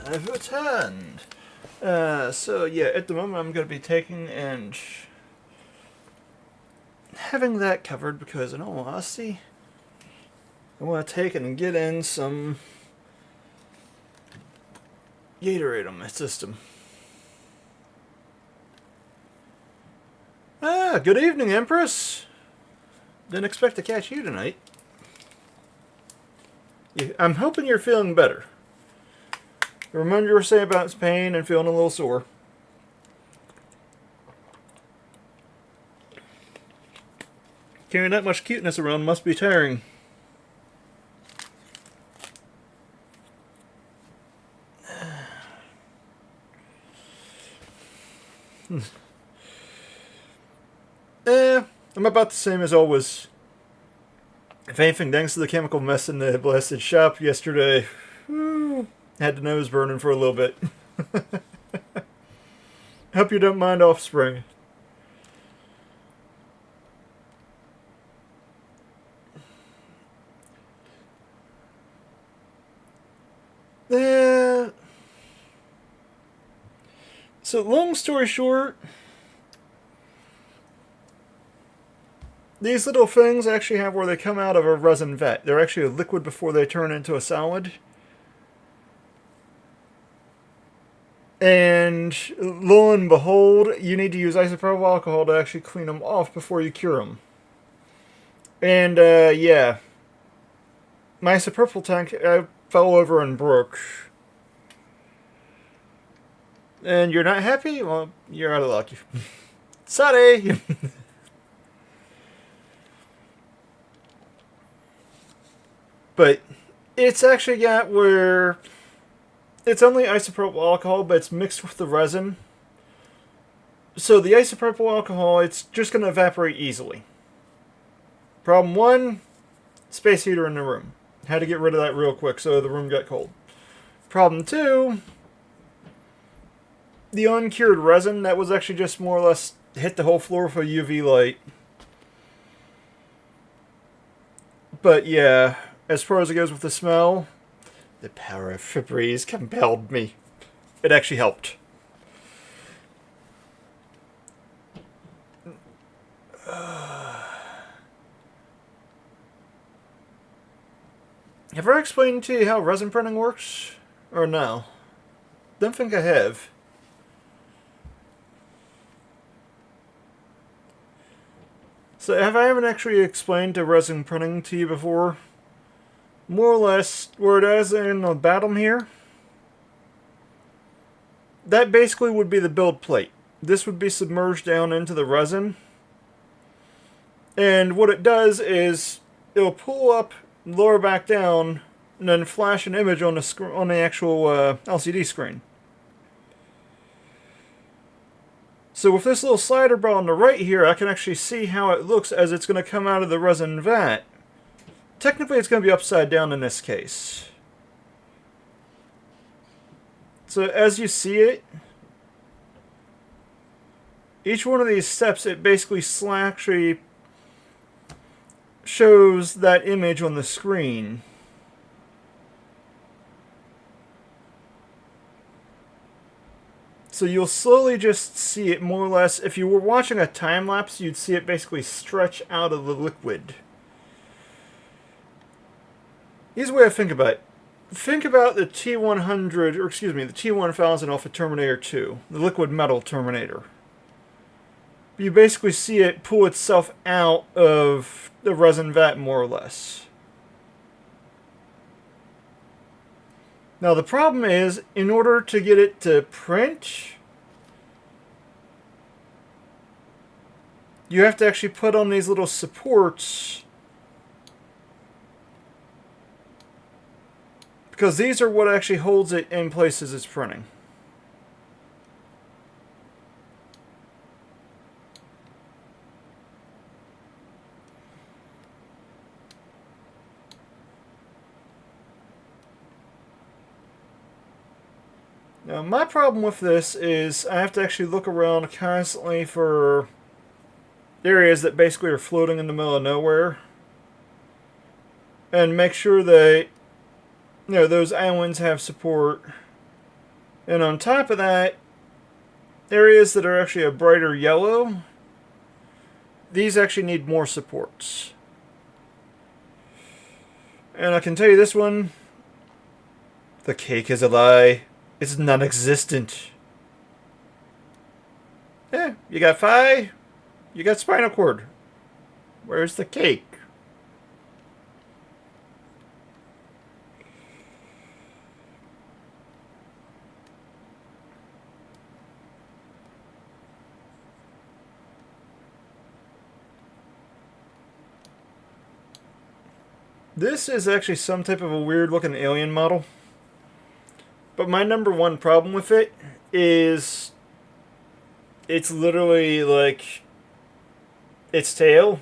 I've returned. So yeah, at the moment I'm going to be taking and having that covered because in all honesty, I want to take and get in some Gatorade on my system. Good evening, Empress. Didn't expect to catch you tonight. I'm hoping you're feeling better. Remember you were saying about pain and feeling a little sore. Carrying that much cuteness around must be tiring. I'm about the same as always. If anything, thanks to the chemical mess in the blasted shop yesterday, had the nose burning for a little bit. Hope you don't mind offspring. So long story short, these little things actually have where they come out of a resin vat. They're actually a liquid before they turn into a solid. And lo and behold, you need to use isopropyl alcohol to actually clean them off before you cure them. And yeah, my isopropyl tank fell over and broke. And you're not happy? Well, you're out of luck. Sorry! But it's actually got where it's only isopropyl alcohol, but it's mixed with the resin. So the isopropyl alcohol, it's just going to evaporate easily. Problem one, space heater in the room. Had to get rid of that real quick so the room got cold. Problem two, the uncured resin, that was actually just more or less hit the whole floor with a UV light. But yeah, as far as it goes with the smell, the power of Febreze compelled me. It actually helped. Have I explained to you how resin printing works? Or no? Don't think I have. So have I ever actually explained to resin printing to you before? More or less, where it is in the bottom here, that basically would be the build plate. This would be submerged down into the resin. And what it does is, it'll pull up, lower back down, and then flash an image on the actual LCD screen. So with this little slider bar on the right here, I can actually see how it looks as it's going to come out of the resin vat. Technically, it's going to be upside down in this case. So as you see it, each one of these steps, it basically actually shows that image on the screen. So you'll slowly just see it more or less. If you were watching a time lapse, you'd see it basically stretch out of the liquid. Here's the way I think about it. Think about the T-100, or excuse me, the T-1000 off of Terminator 2, the liquid metal Terminator. You basically see it pull itself out of the resin vat, more or less. Now the problem is, in order to get it to print, you have to actually put on these little supports, because these are what actually holds it in place as it's printing. Now, my problem with this is I have to actually look around constantly for areas that basically are floating in the middle of nowhere and make sure that, you know, those islands have support And on top of that, areas that are actually a brighter yellow, these actually need more supports. And I can tell you this one, the cake is a lie. It's non-existent. Yeah, you got phi, you got spinal cord. Where's the cake? This is actually some type of a weird looking alien model. But my number one problem with it is it's literally like its tail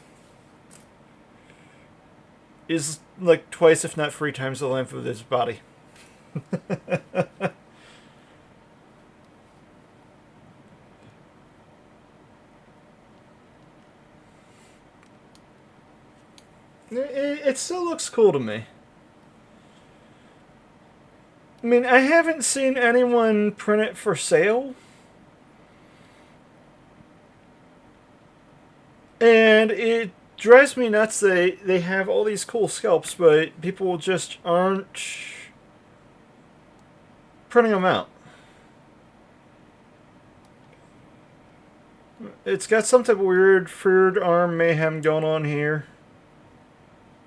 is like twice, if not three times, the length of its body. It still looks cool to me. I mean, I haven't seen anyone print it for sale. And it drives me nuts they have all these cool scalps, but people just aren't printing them out. It's got some type of weird third arm mayhem going on here.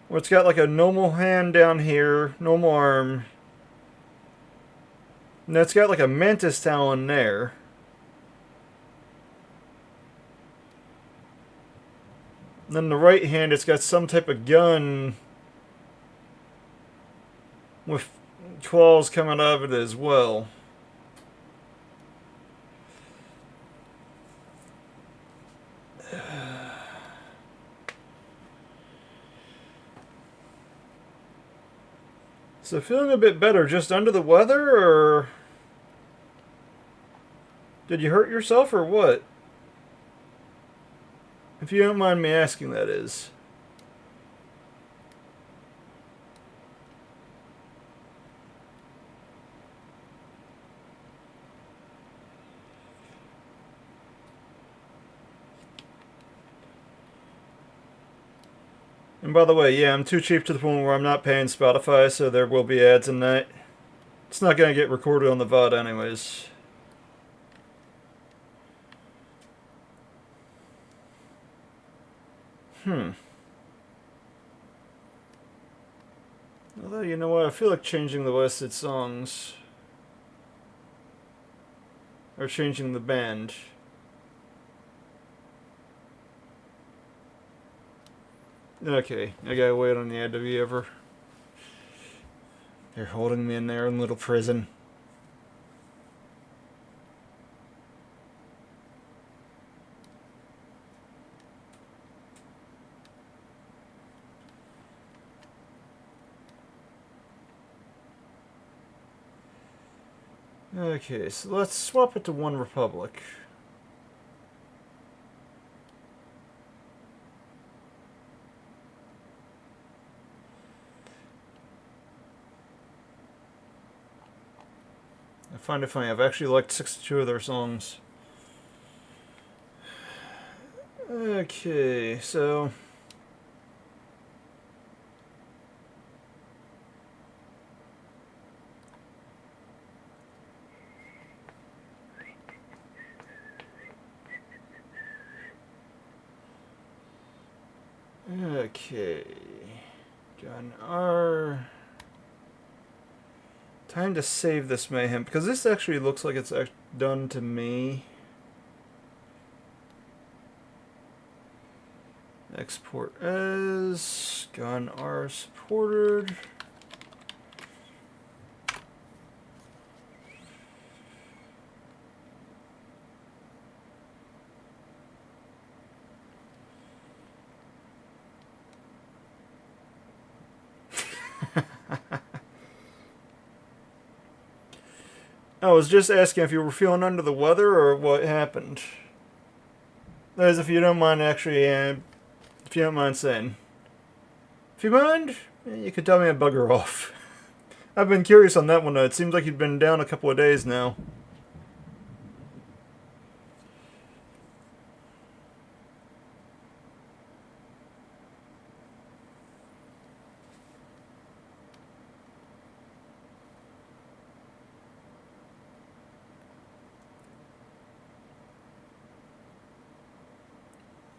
Where it's got like a normal hand down here, normal arm. And it's got like a mantis talon there. And then the right hand, it's got some type of gun with claws coming out of it as well. So feeling a bit better, just under the weather, or did you hurt yourself, or what? If you don't mind me asking, that is. And by the way, yeah, I'm too cheap to the point where I'm not paying Spotify, so there will be ads in that. It's not going to get recorded on the VOD anyways. Although, you know what, I feel like changing the listed songs. Or changing the band. Okay, I gotta wait on the ad to be over. They're holding me in their own little prison. Okay, so let's swap it to One Republic. I find it funny, I've actually liked 62 of their songs. Okay, so... Okay. Gun R. Time to save this mayhem, because this actually looks like it's done to me. Export as. Gun R supported. I was just asking if you were feeling under the weather or what happened. That is, if you don't mind actually, if you don't mind saying. If you mind, you could tell me to bugger off. I've been curious on that one. It seems like you've been down a couple of days now.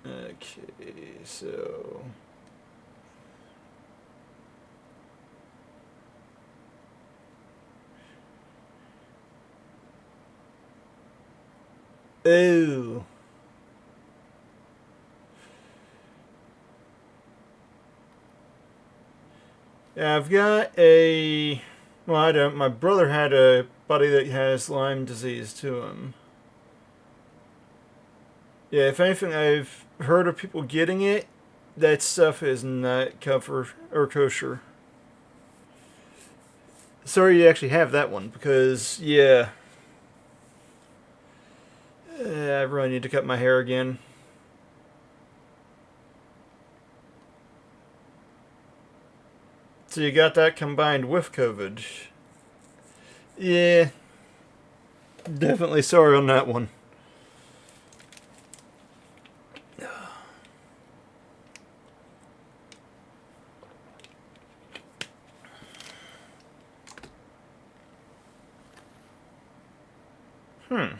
Okay, so... Oh. Yeah, I've got a... Well, I don't. My brother had a buddy that has Lyme disease to him. Yeah, if anything, I've heard of people getting it. That stuff is not cover or kosher. Sorry you actually have that one, because, yeah. I really need to cut my hair again. So you got that combined with COVID. Yeah, definitely sorry on that one. Hmm.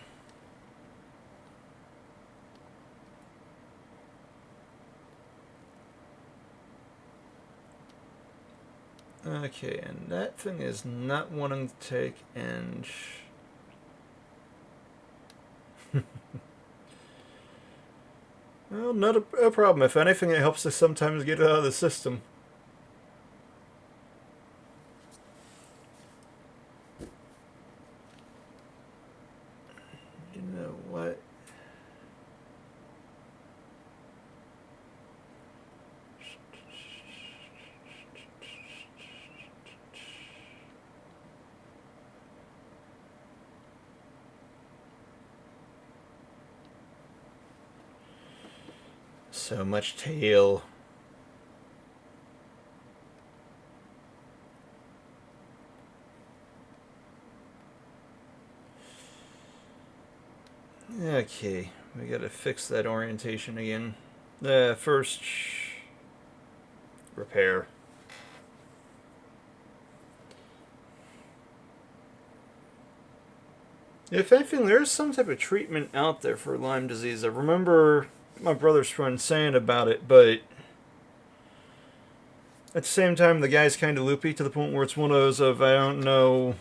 Okay, and that thing is not wanting to take and... Well, not a problem. If anything, it helps us sometimes get it out of the system. You know what? So much tail. Okay, we gotta fix that orientation again. First, repair. If anything, there's some type of treatment out there for Lyme disease. I remember my brother's friend saying about it, but at the same time, the guy's kind of loopy to the point where it's one of those of, I don't know.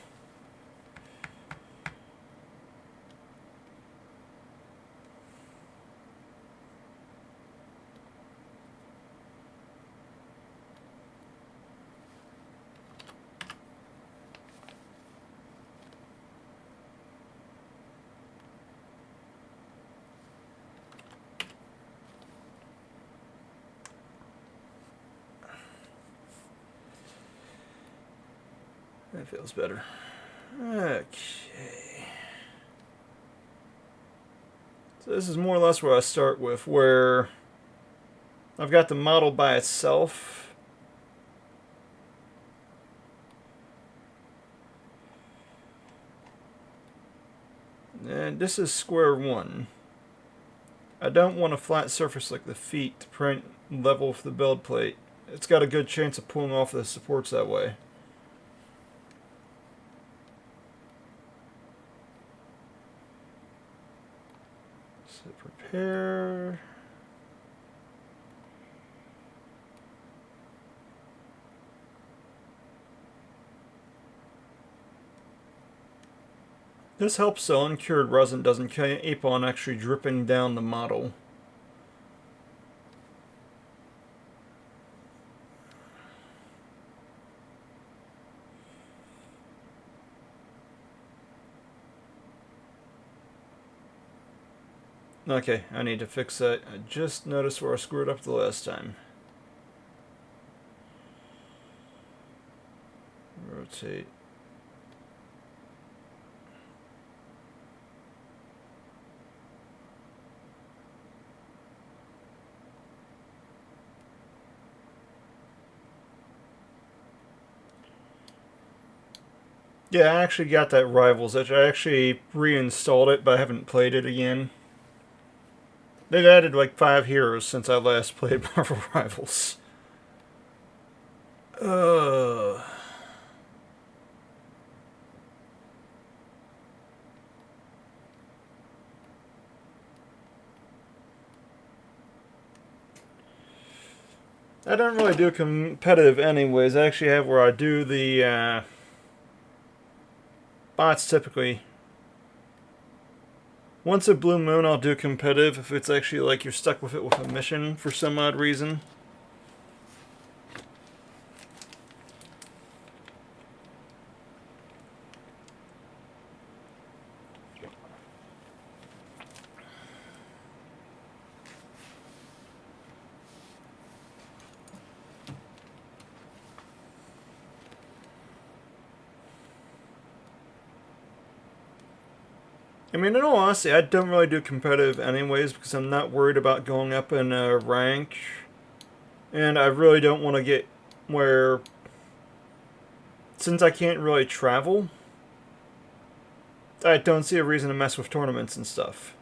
That feels better. Okay. So this is more or less where I start with, where I've got the model by itself. And this is square one. I don't want a flat surface like the feet to print level with the build plate. It's got a good chance of pulling off the supports that way. So prepare. This helps so uncured resin doesn't keep on actually dripping down the model. Okay, I need to fix that. I just noticed where I screwed up the last time. Rotate. Yeah, I actually got that Rivals Edge. I actually reinstalled it, but I haven't played it again. They've added like 5 heroes since I last played Marvel Rivals. Uh, I don't really do competitive anyways. I actually have where I do the bots typically. Once a blue moon, I'll do competitive if it's actually like you're stuck with it with a mission for some odd reason. I mean, in all honesty, I don't really do competitive anyways because I'm not worried about going up in rank. And I really don't want to get where, since I can't really travel, I don't see a reason to mess with tournaments and stuff.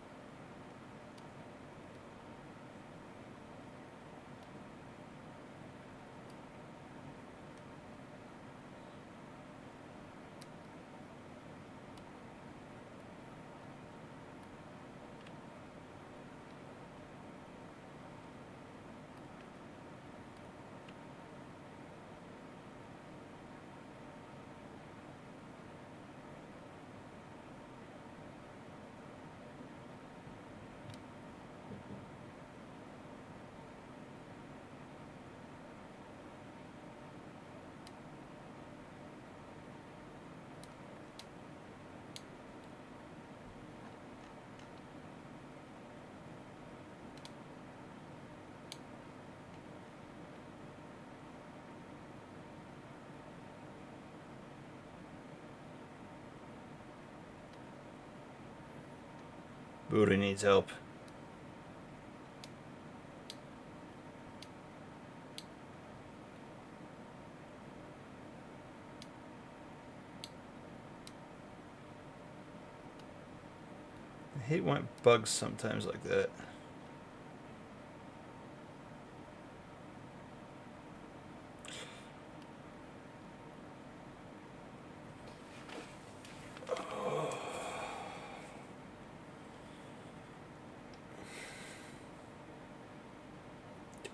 Booty needs help. I hate when it bugs sometimes like that.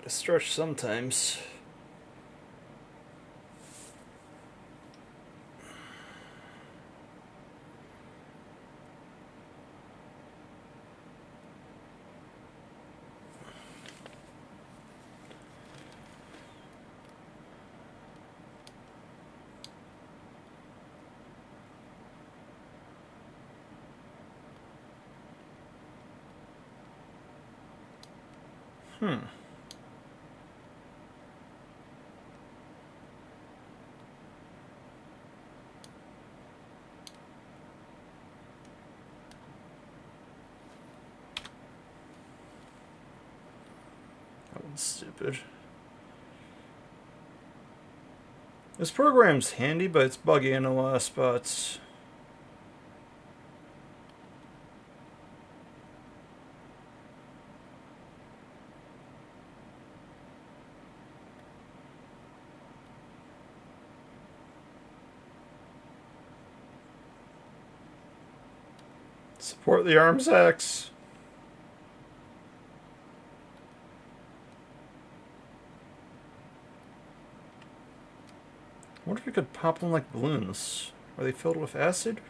Gotta stretch sometimes. Hmm. That one's stupid. This program's handy, but it's buggy in a lot of spots. Support the arms axe. I wonder if we could pop them like balloons. Are they filled with acid?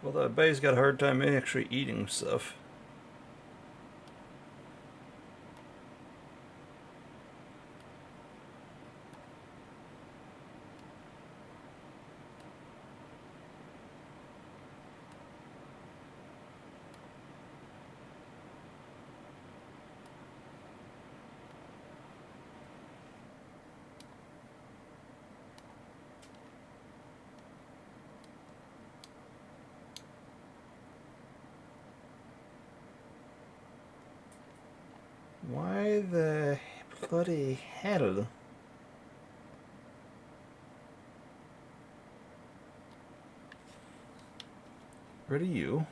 Well, the bay's got a hard time actually eating stuff. Why the bloody hell? Rid of you.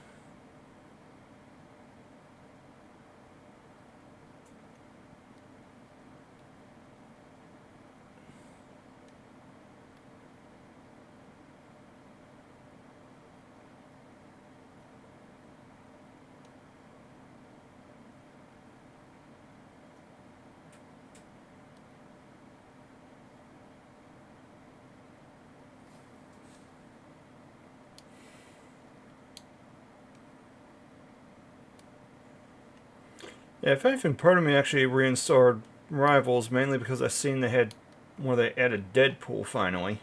Yeah, if anything, part of me actually reinstalled Rivals mainly because I seen they had where they added Deadpool finally.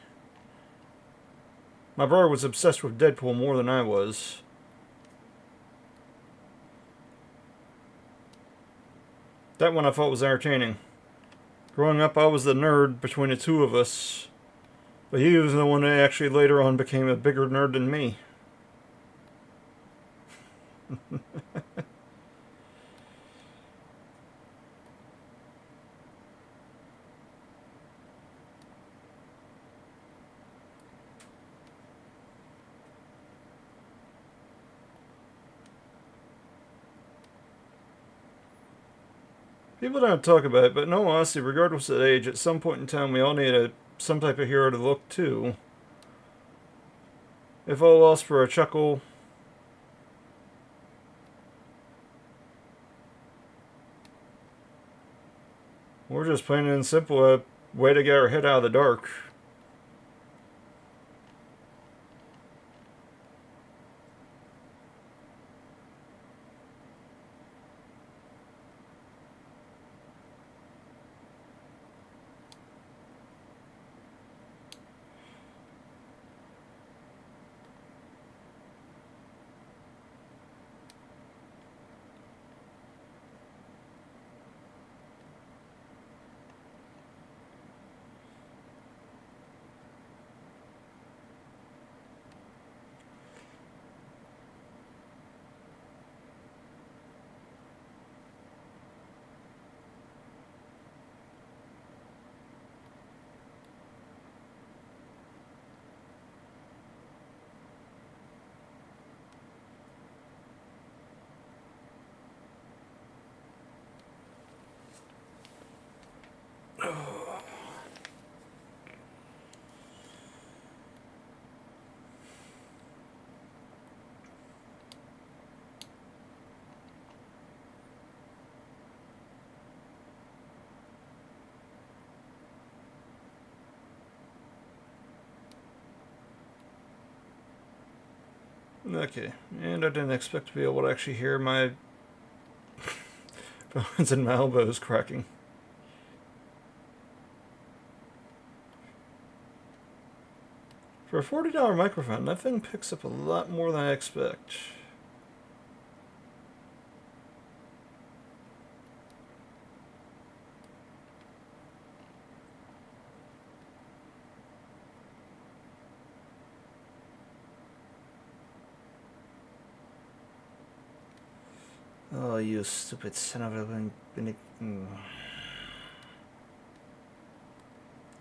My brother was obsessed with Deadpool more than I was. That one I thought was entertaining. Growing up, I was the nerd between the two of us, but he was the one that actually later on became a bigger nerd than me. People don't talk about it, but in all honesty, regardless of age, at some point in time, we all need some type of hero to look to. If all else for a chuckle, we're just plain and simple a way to get our head out of the dark. Okay, and I didn't expect to be able to actually hear my bones and my elbows cracking. For a $40 microphone, that thing picks up a lot more than I expect. Oh, you stupid son of a...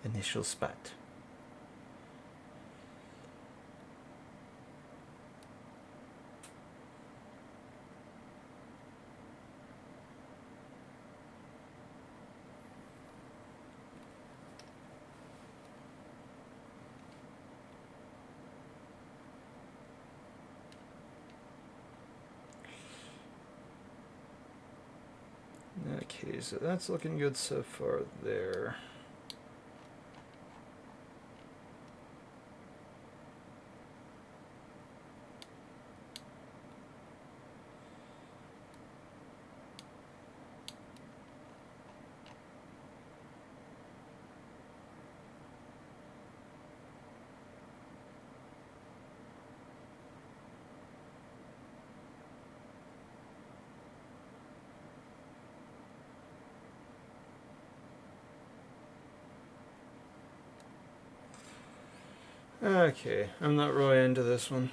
Initial spat. Okay, so that's looking good so far there. Okay, I'm not really into this one.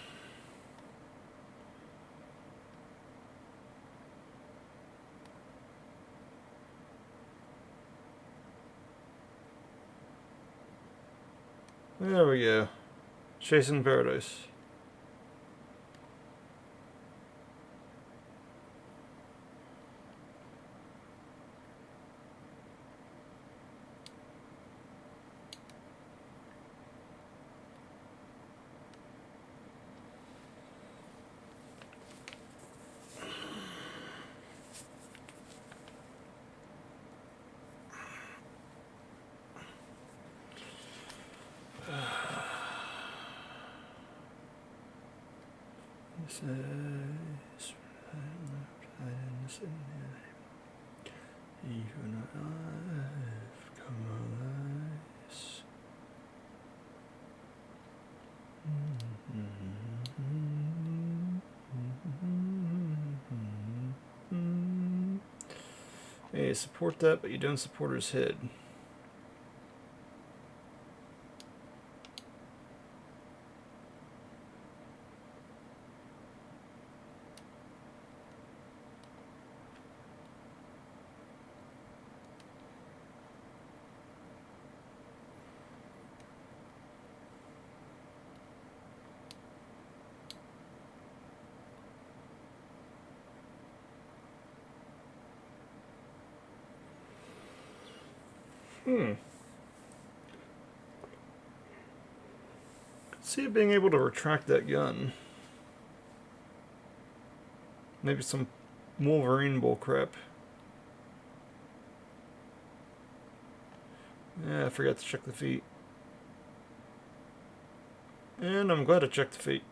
There we go. Chasing Paradise. Even I've come alive. Hey, support that, but you don't support his head. See it being able to retract that gun. Maybe some Wolverine bull crap. Yeah, I forgot to check the feet. And I'm glad I checked the feet.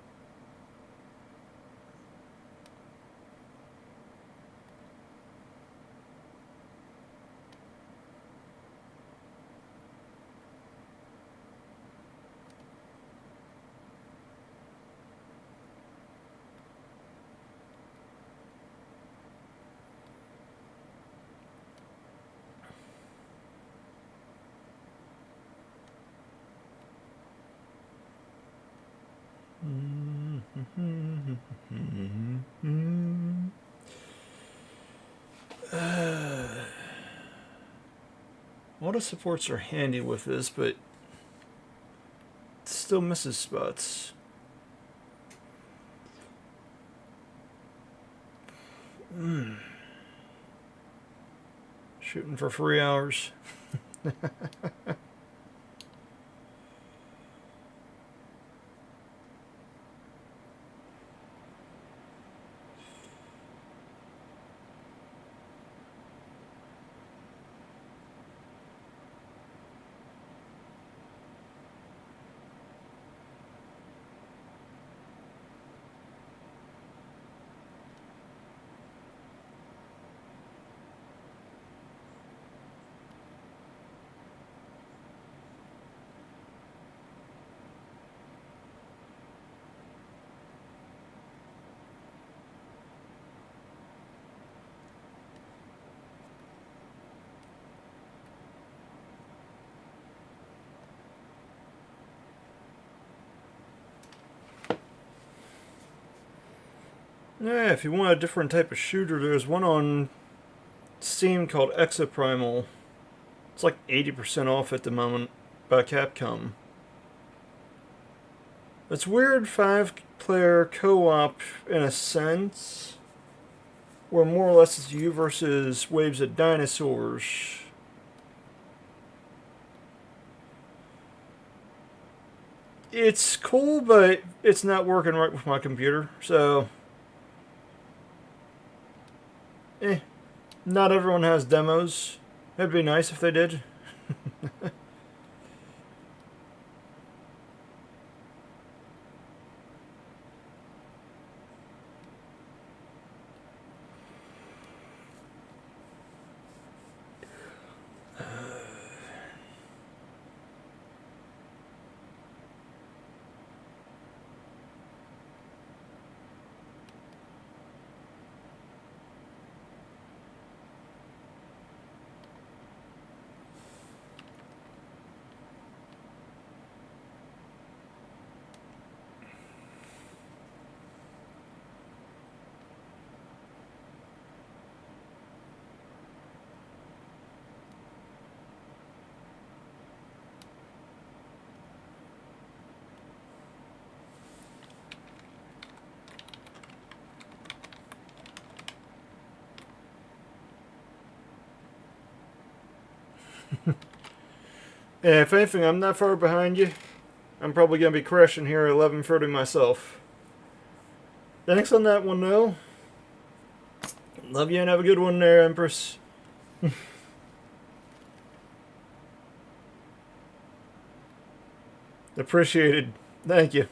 Auto supports are handy with this, but it still misses spots. Shooting for 3 hours. Yeah, if you want a different type of shooter, there's one on Steam called Exoprimal. It's like 80% off at the moment by Capcom. It's weird 5-player co-op in a sense, where more or less it's you versus waves of dinosaurs. It's cool, but it's not working right with my computer, so not everyone has demos. It'd be nice if they did. Yeah, if anything, I'm not far behind you. I'm probably going to be crashing here at 11:30 myself. Thanks on that one, though. Love you and have a good one there, Empress. Appreciated. Thank you.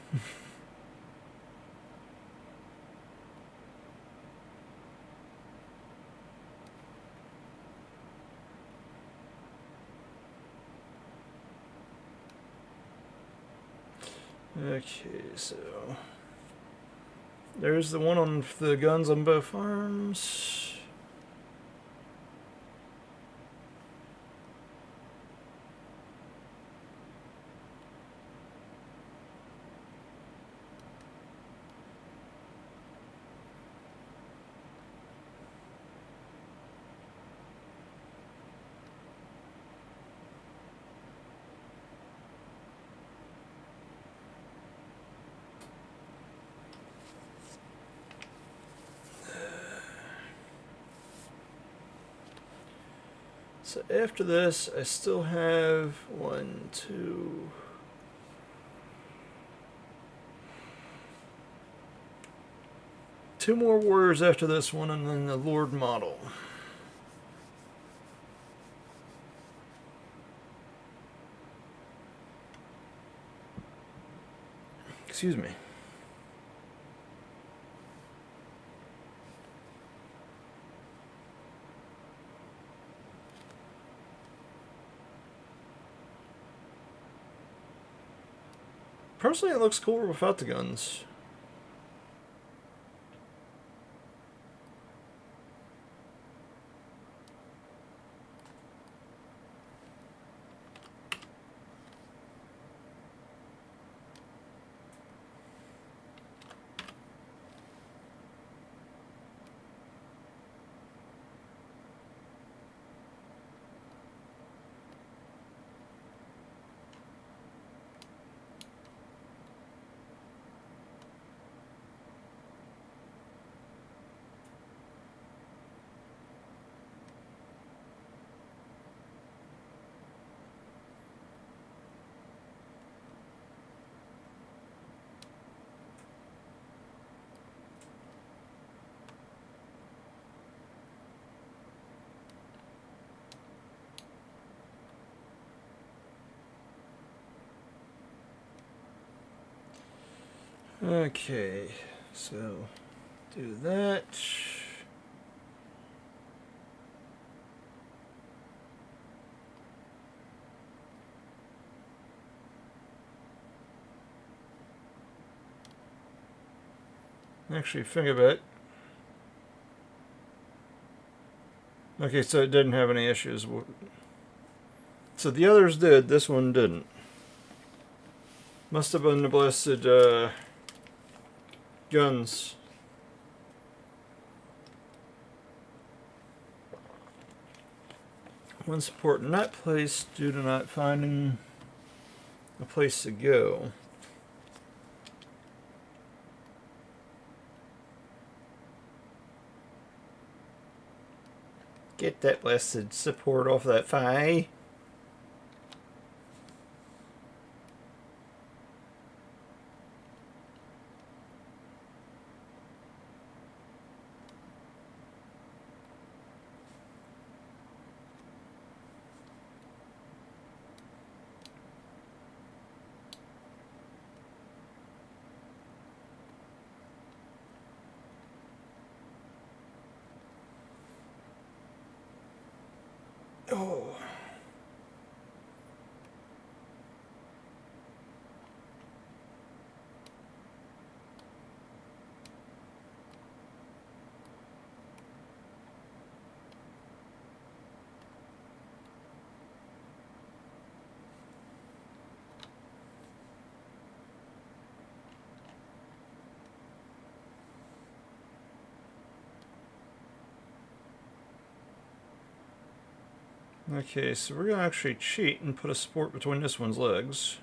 Okay, so there's the one on the guns on both arms. So after this, I still have 1, 2, 2 more warriors after this one, and then the Lord model. Excuse me. Personally, it looks cooler without the guns. Okay, so do that. Actually, think of it. Okay, so it didn't have any issues. So the others did, this one didn't. Must have been the blessed guns. One support not placed due to not finding a place to go. Get that blessed support off that thigh. Oh. Okay, so we're going to actually cheat and put a support between this one's legs.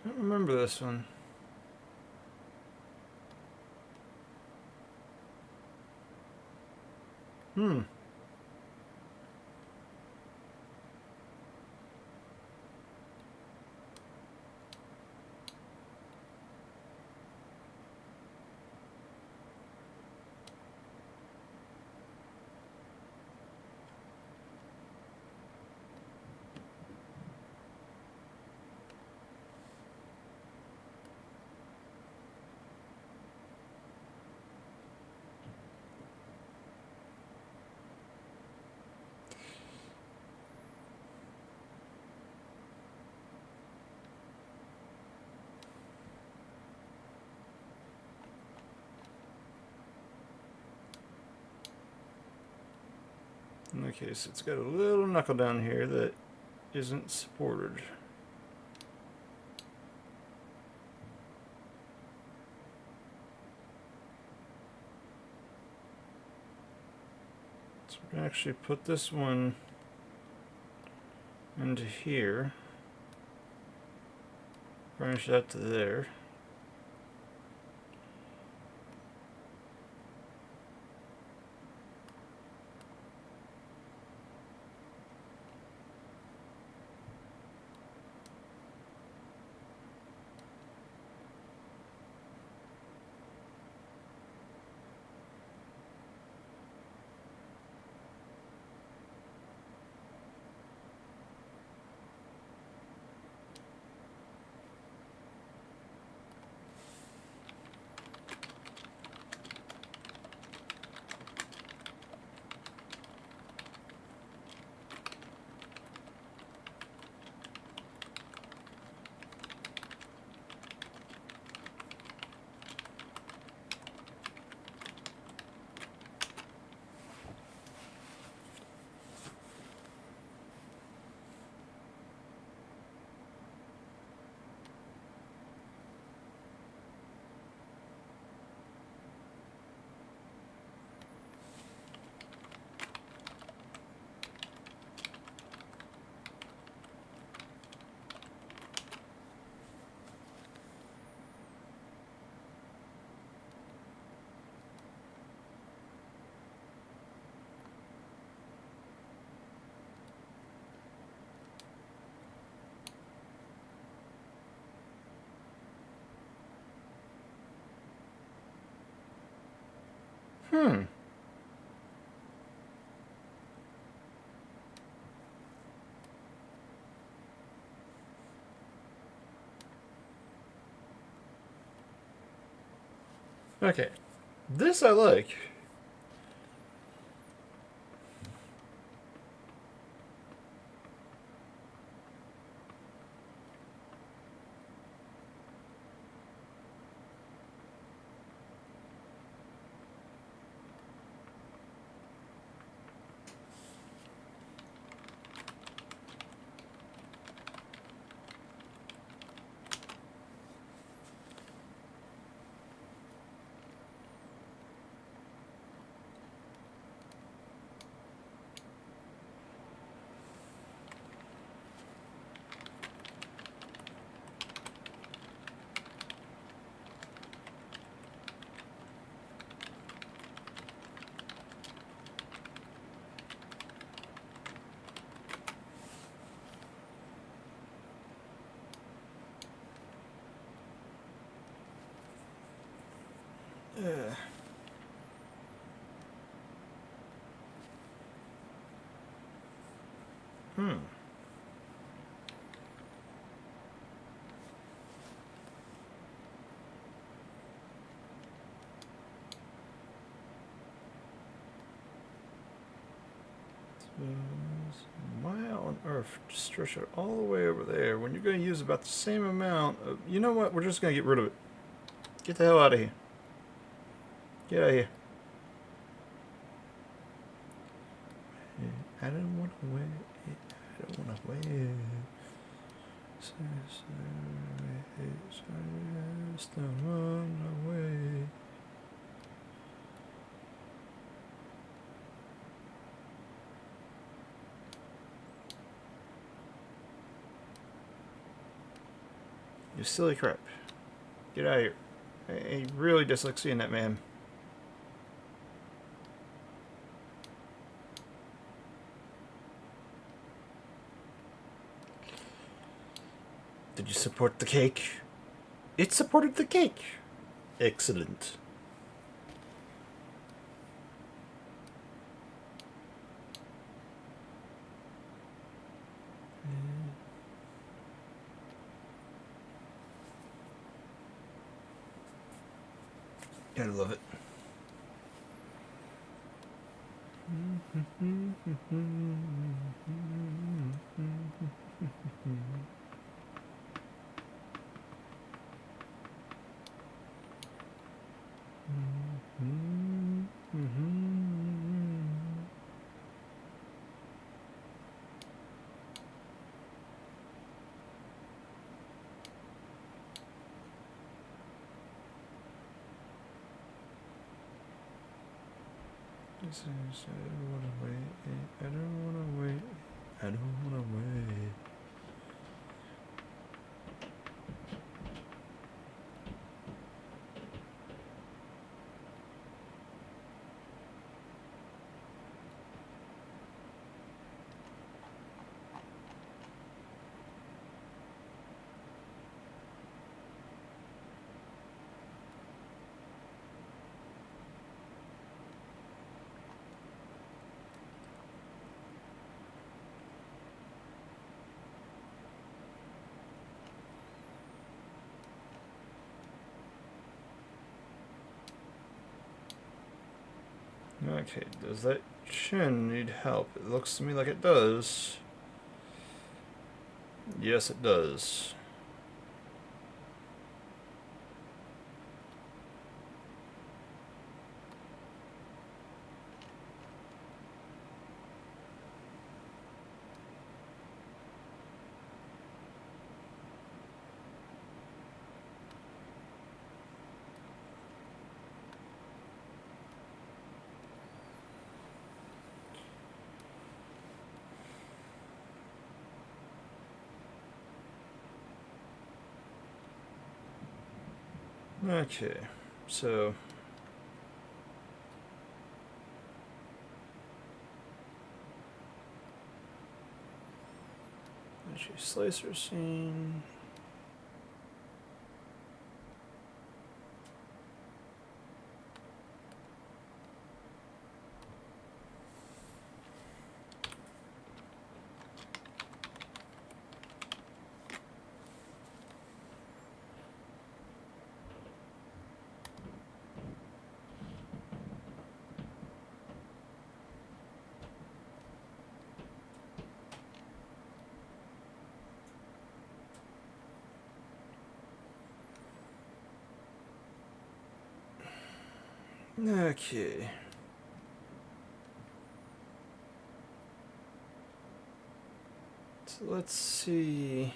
don't remember this one. Hmm. Okay, so it's got a little knuckle down here that isn't supported. So we're going to actually put this one into here. Branch that to there. Hmm. Okay. This I like. Uh, hmm. Why on earth stretch it all the way over there when you're going to use about the same amount of... You know what? We're just going to get rid of it. Get the hell out of here. Get out of here. I don't want to wait. I don't want to wait. Just run away. You silly crap. Get out of here. I really dislike seeing that man. Did you support the cake? It supported the cake. Excellent. Gotta love it. I don't wanna wait. I don't wanna wait. I don't wanna wait. Okay, does that chin need help? It looks to me like it does. Yes, it does. Okay, so slicer scene. Okay. So let's see.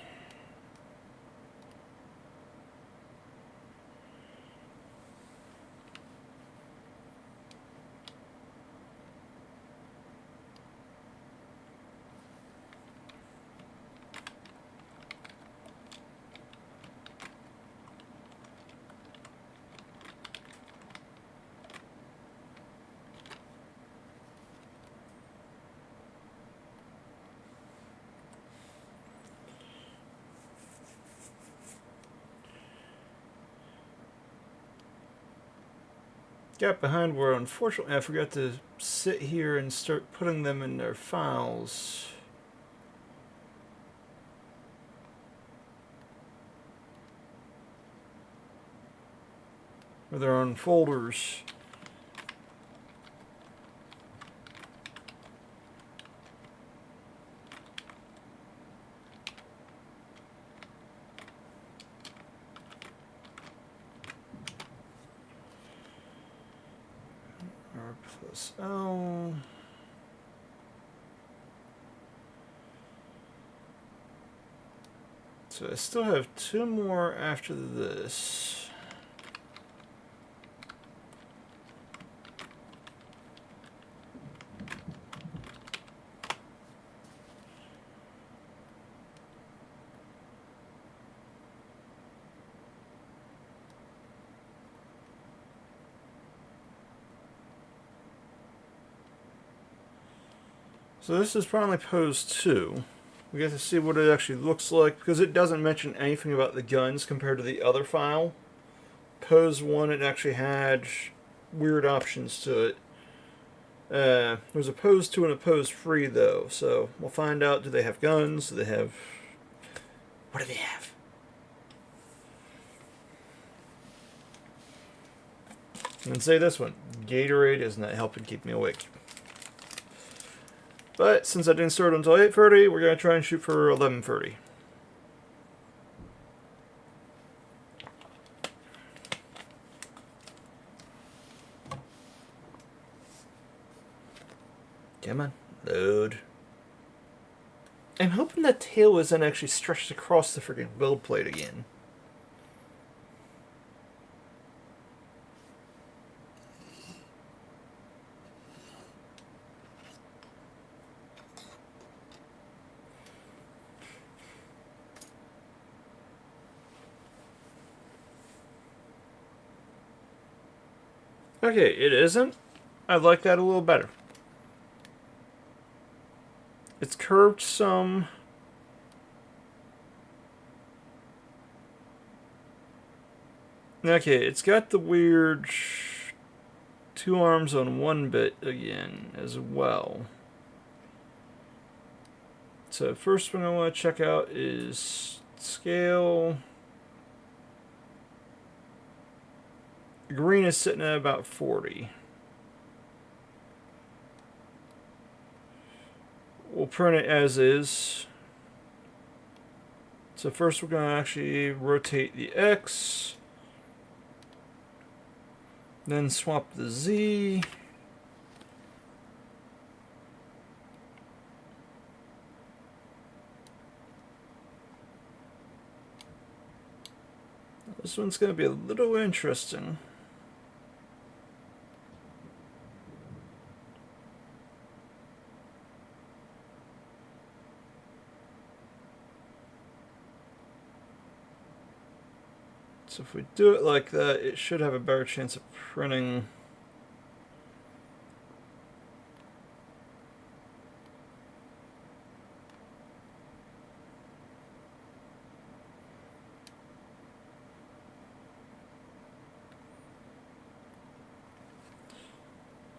Got behind where unfortunately I forgot to sit here and start putting them in their files. Or their own folders. R plus L. So I still have two more after this. So this is probably pose 2. We get to see what it actually looks like, because it doesn't mention anything about the guns compared to the other file. Pose 1, it actually had weird options to it. There's a pose 2 and a pose 3, though, so we'll find out. Do they have guns? Do they have... What do they have? And say this one, Gatorade is not helping keep me awake. But since I didn't start until 8:30, we're going to try and shoot for 11:30. Come on, load. I'm hoping that tail isn't actually stretched across the freaking build plate again. Okay, it isn't. I like that a little better. It's curved some. Okay, it's got the weird 2 arms on 1 bit again as well. So first one I want to check out is scale. Green is sitting at about 40. We'll print it as is. So first we're going to actually rotate the X. Then swap the Z. This one's going to be a little interesting. So if we do it like that, it should have a better chance of printing.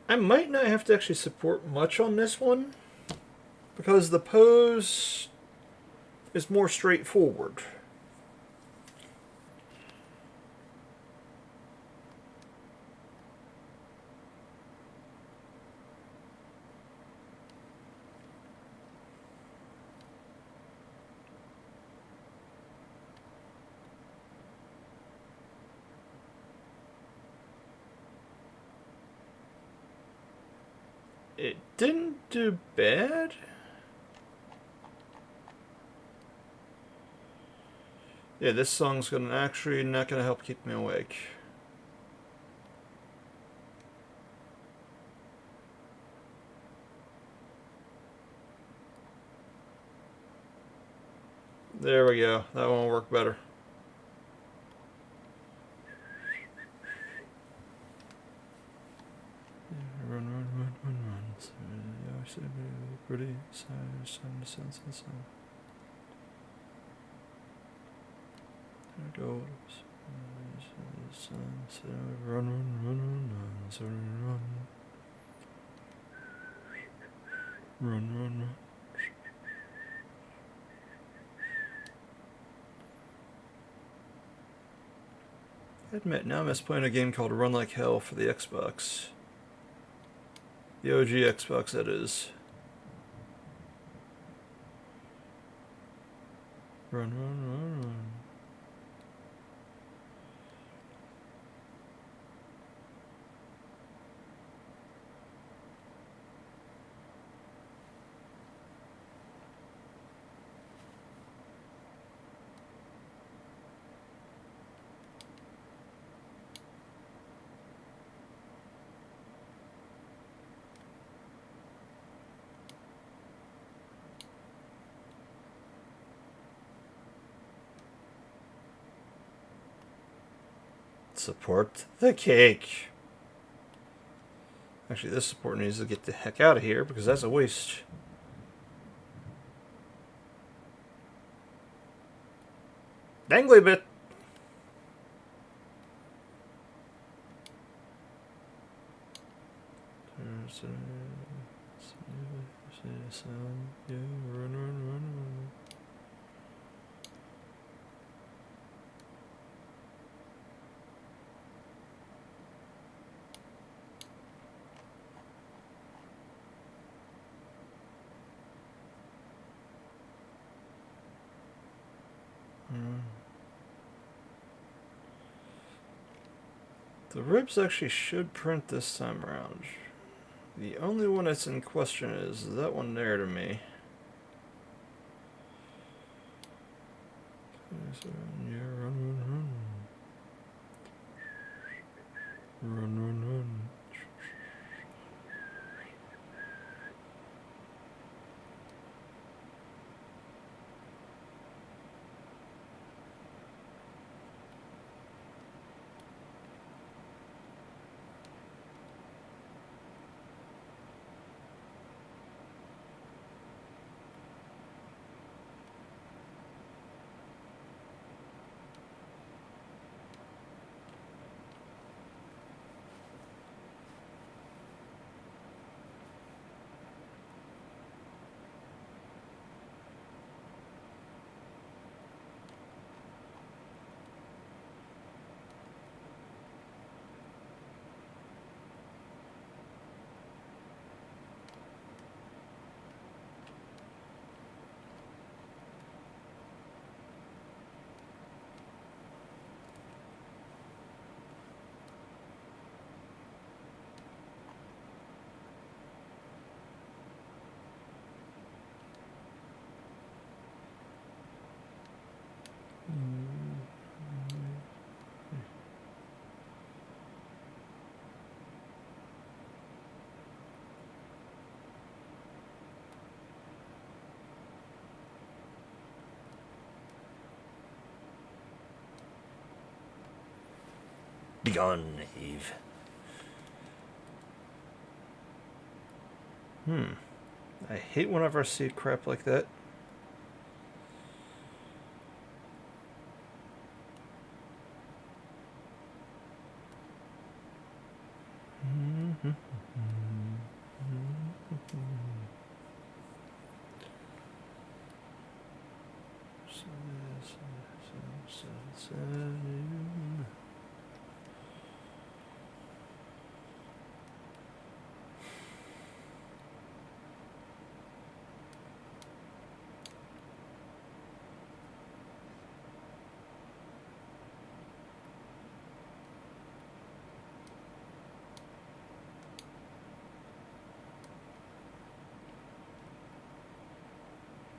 I might not have to actually support much on this one, because the pose is more straightforward. It didn't do bad. Yeah, this song's gonna actually not gonna help keep me awake. There we go. That one will work better. Run, run, run, run, run. Pretty sun. There it goes. Run, run. Run. I admit, now I miss playing a game called Run Like Hell for the Xbox. The OG Xbox, that is. Run. Support the cake. Actually, this support needs to get the heck out of here because that's a waste. Dangly bit. The ribs actually should print this time around. The only one that's in question is that one there to me. Run. Begone, Eve. I hate whenever I see crap like that.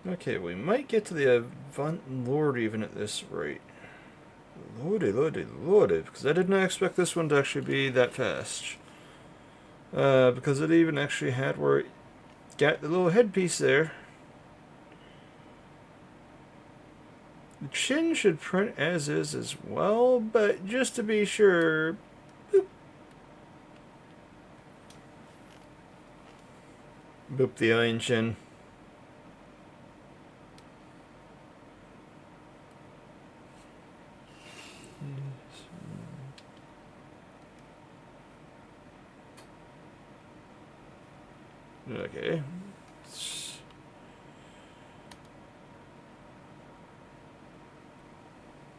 Okay, we might get to the Avunt Lord even at this rate. Lordy, because I did not expect this one to actually be that fast. Because it even actually had where it got the little headpiece there. The chin should print as is as well, but just to be sure... Boop. Boop the iron chin. Okay.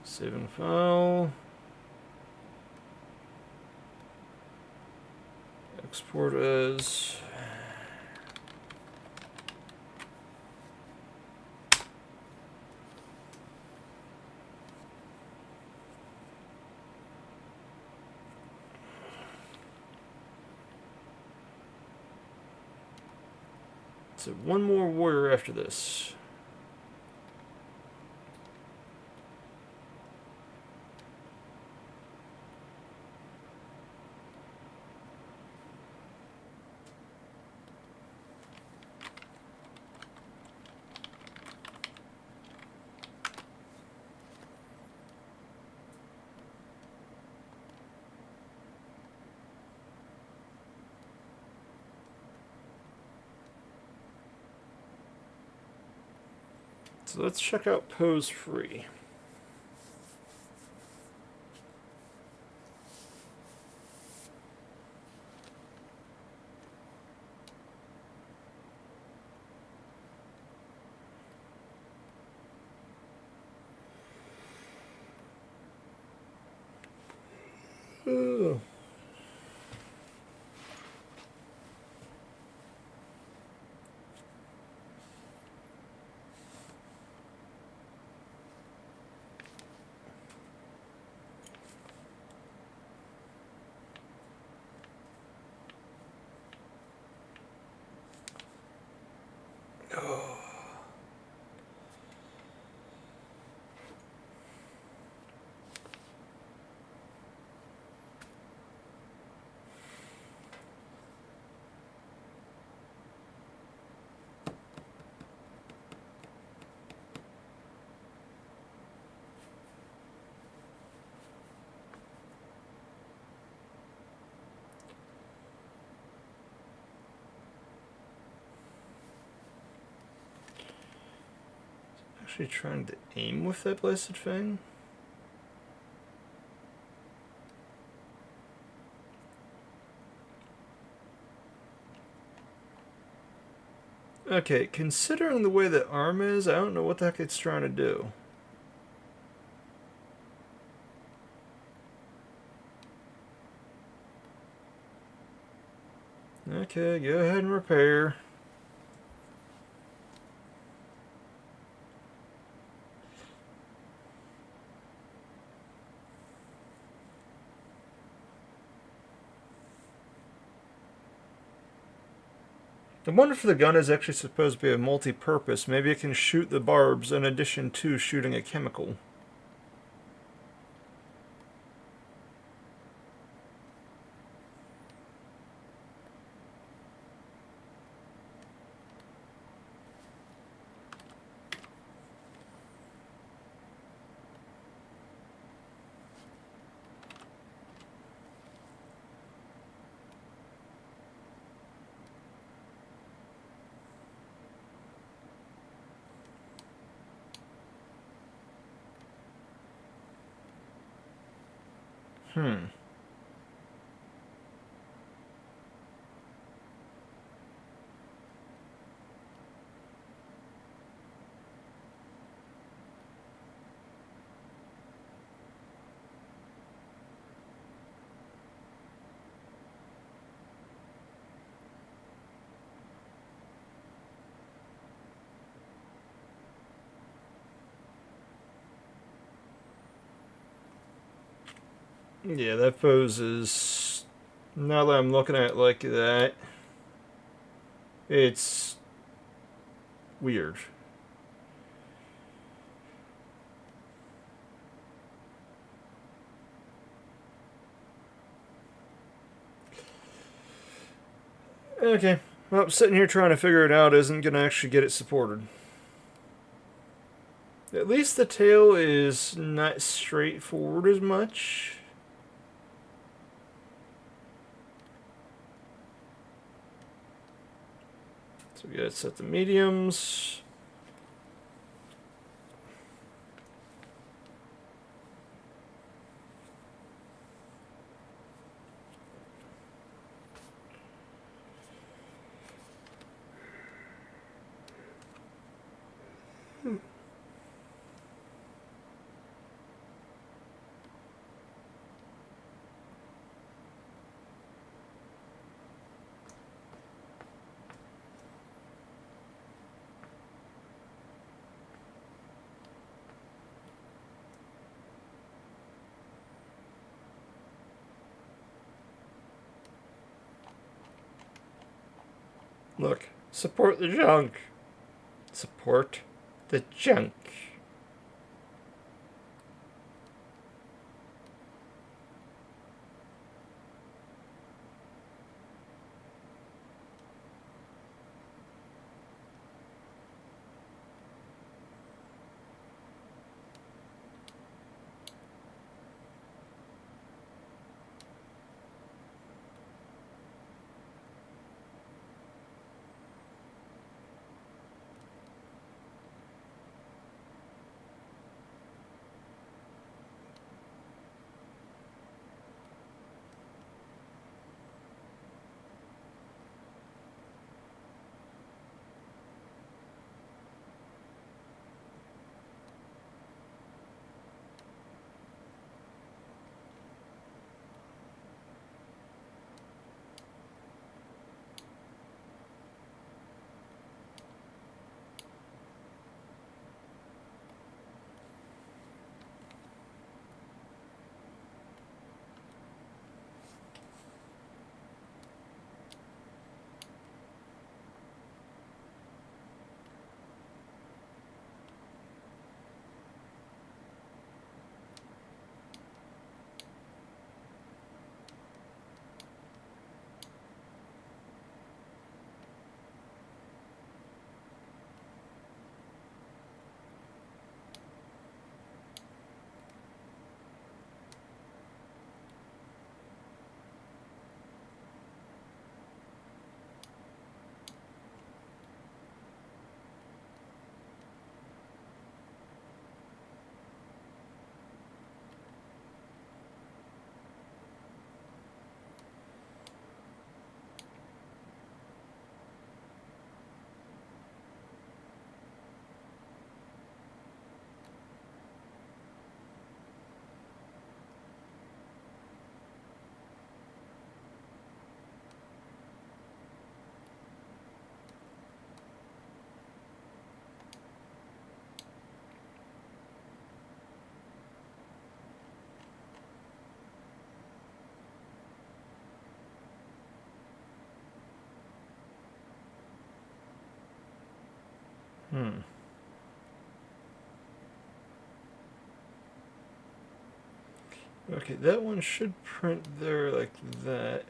Saving file. Export as. So one more warrior after this. So let's check out pose free. Actually trying to aim with that blessed thing. Okay, considering the way the arm is, I don't know what the heck it's trying to do. Okay, go ahead and repair. I wonder if the gun is actually supposed to be a multi-purpose. Maybe it can shoot the barbs in addition to shooting a chemical. Hmm. Yeah, that poses. Now that I'm looking at it like that, it's weird. Okay, well, sitting here trying to figure it out isn't going to actually get it supported. At least the tail is not straightforward as much. So we gotta set the mediums. Look, support the junk. Support the junk. Okay, that one should print there like that.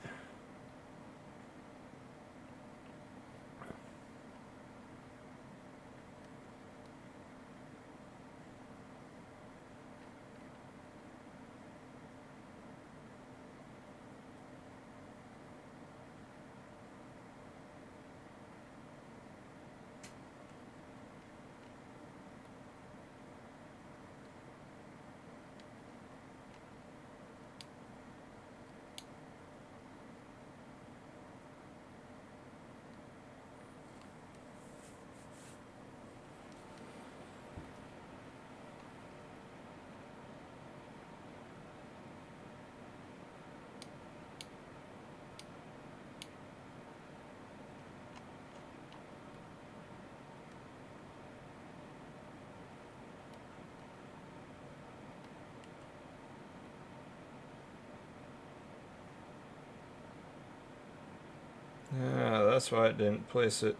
Ah, that's why it didn't place it.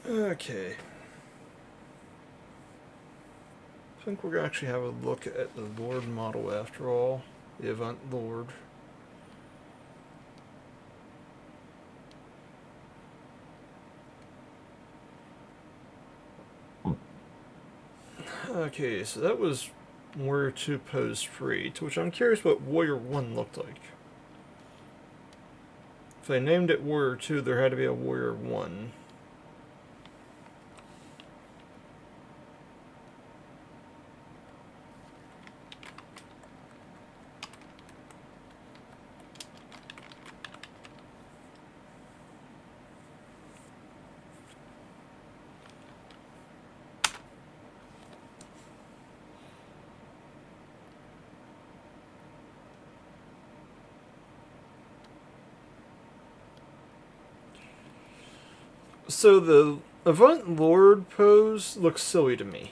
Okay. I think we're going to actually have a look at the Lord model after all. The Avunt Lord. Okay, so that was Warrior 2 posed free, to which I'm curious what Warrior 1 looked like. If they named it Warrior 2, there had to be a Warrior 1. So the Avunt Lord pose looks silly to me.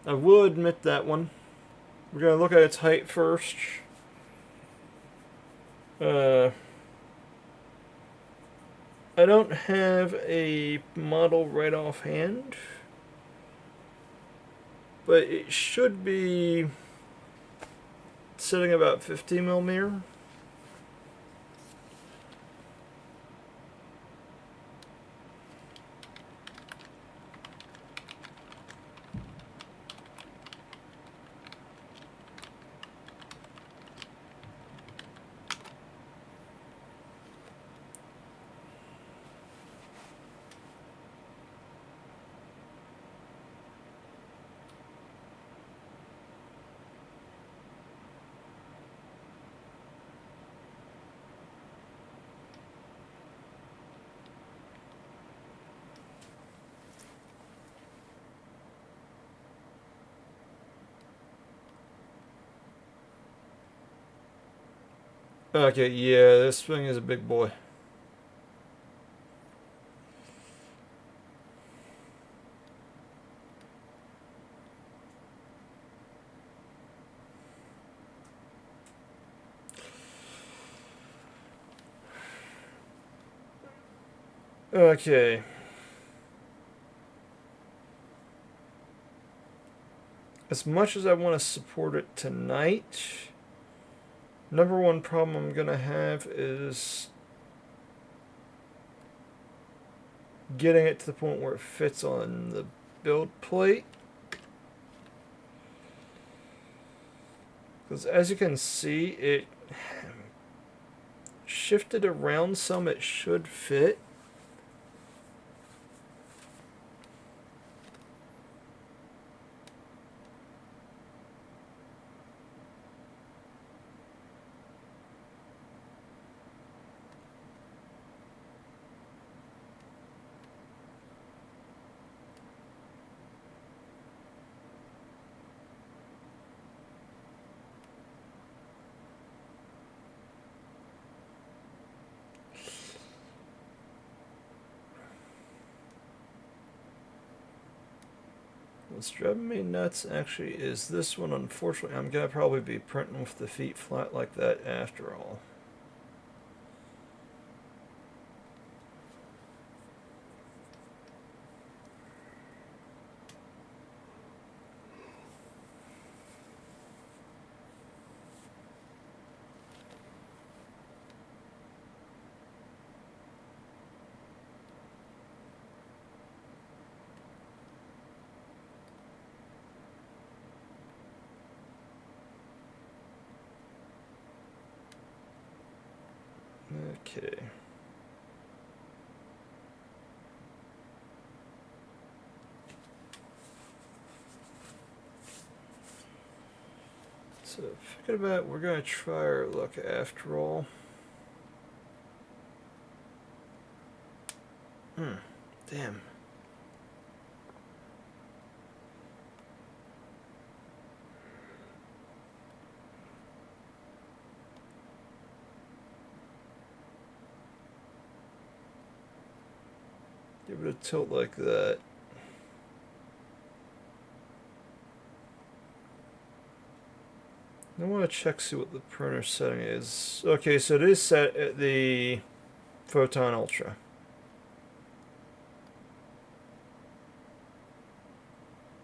I will admit that one. We're going to look at its height first. I don't have a model right offhand, but it should be sitting about 50 millimeter. Okay, yeah, this thing is a big boy. Okay. As much as I want to support it tonight, number one problem I'm going to have is getting it to the point where it fits on the build plate. Because as you can see, it shifted around some. It should fit. What's driving me nuts actually is this one. Unfortunately, I'm going to probably be printing with the feet flat like that after all. Okay. So, thinking about we're going to try our luck after all. Damn. Give it a tilt like that. I want to check see what the printer setting is. Okay, so it is set at the Photon Ultra.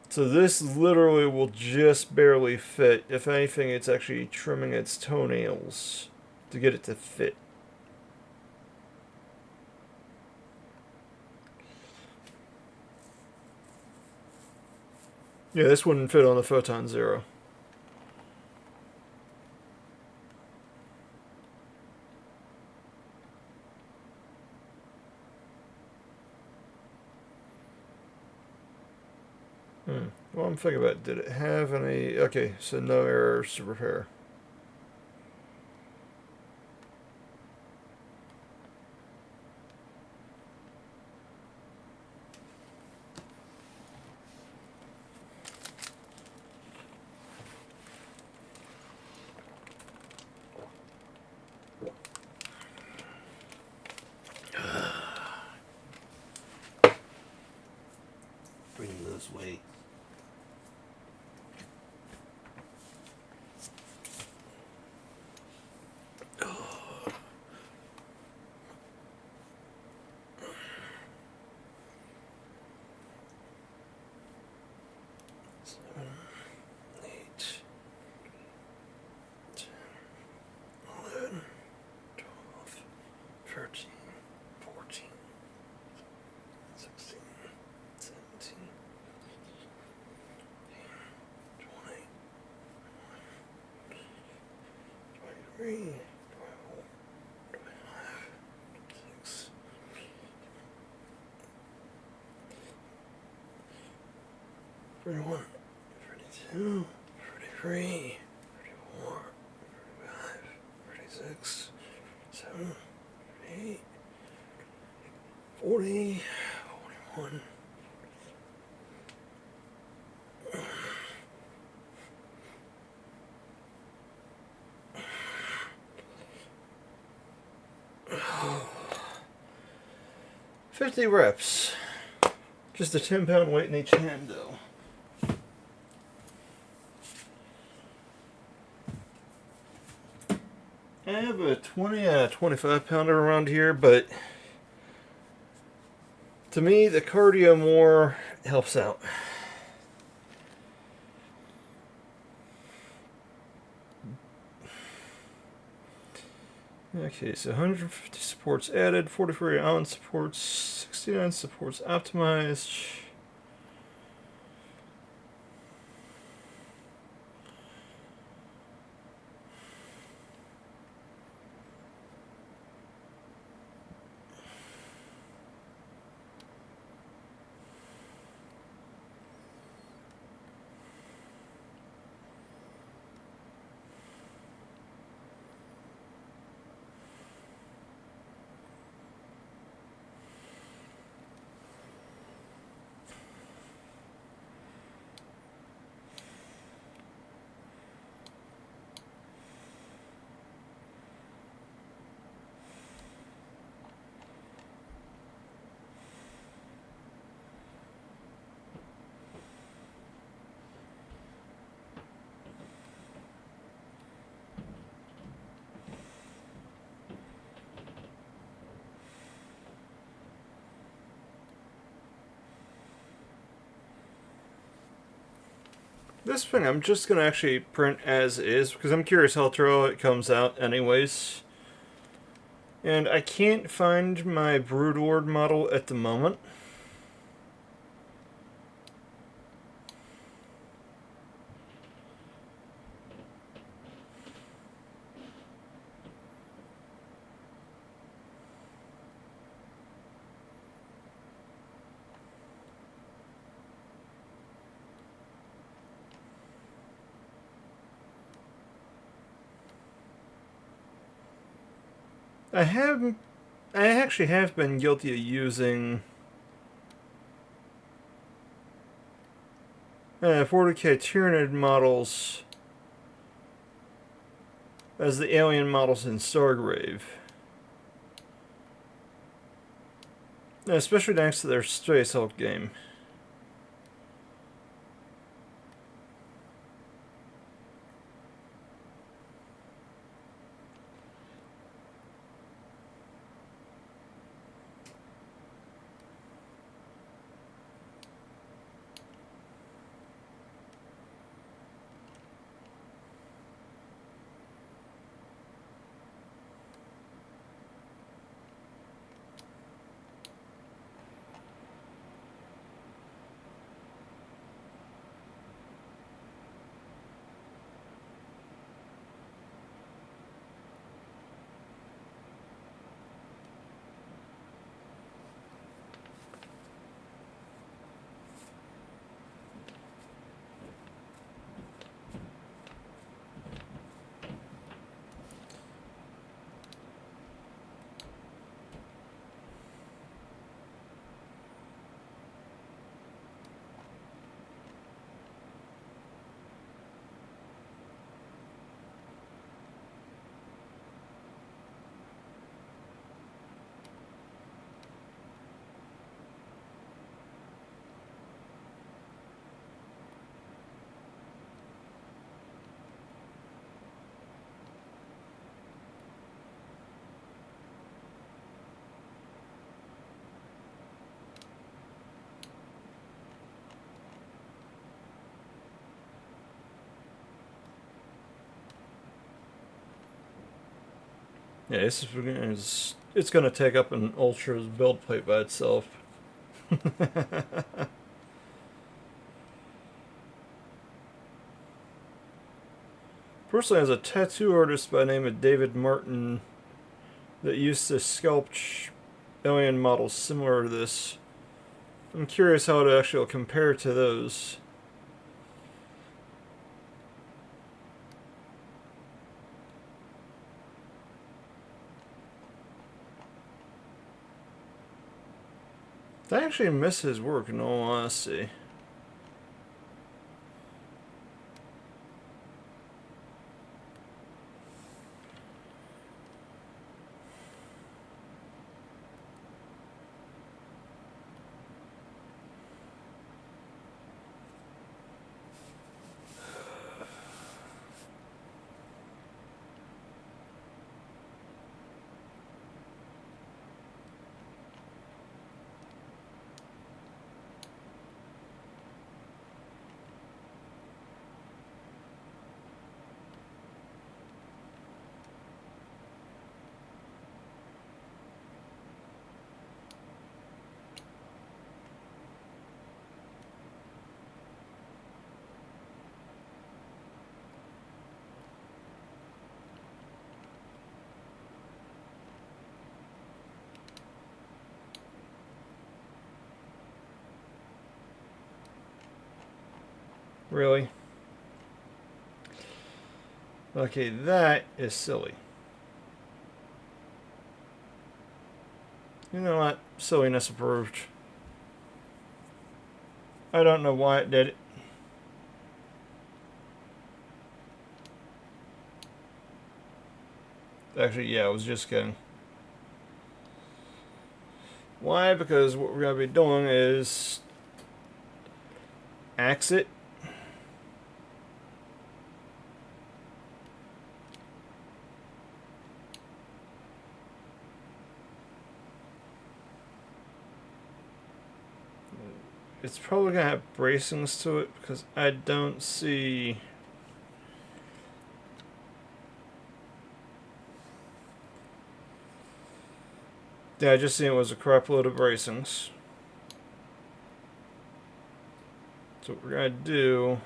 So this literally will just barely fit. If anything, it's actually trimming its toenails to get it to fit. Yeah, this wouldn't fit on the Photon Zero. Well, I'm thinking about, did it have any... Okay, so no errors to repair. Bring those weights. Three, 6, 31, 32, 33, 34, 35, 36, 7, 8, 40, 41. Oh. 50 reps. Just a 10-pound weight in each hand, though. I have a 20 and a 25 pounder around here, but To me, the cardio more helps out. Okay, so 150 supports added, 44 Avunt supports, 69 supports optimized. This thing I'm just going to actually print as is because I'm curious how thorough it comes out anyways. And I can't find my Broodlord model at the moment. I actually have been guilty of using 40k Tyranid models as the alien models in Stargrave. Especially thanks to their Space Hulk game. Yeah, it's going to take up an Ultra's build plate by itself. Personally, as a tattoo artist by the name of David Martin that used to sculpt alien models similar to this, I'm curious how it actually will compare to those. I actually miss his work in all honesty. Really? Okay, that is silly. You know what? Silliness approved. I don't know why it did it. Actually, yeah, I was just kidding. Why? Because what we're going to be doing is axe it. It's probably going to have bracings to it because I don't see... Yeah, I just seen it was a crap load of bracings. So what we're going to do...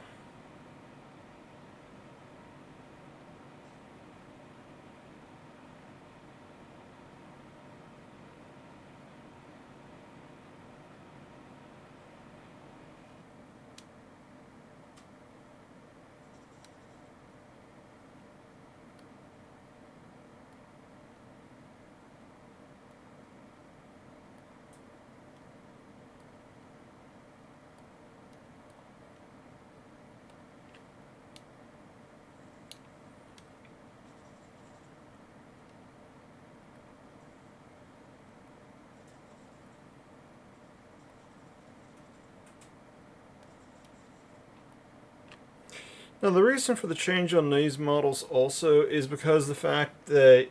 Now, the reason for the change on these models also is because the fact that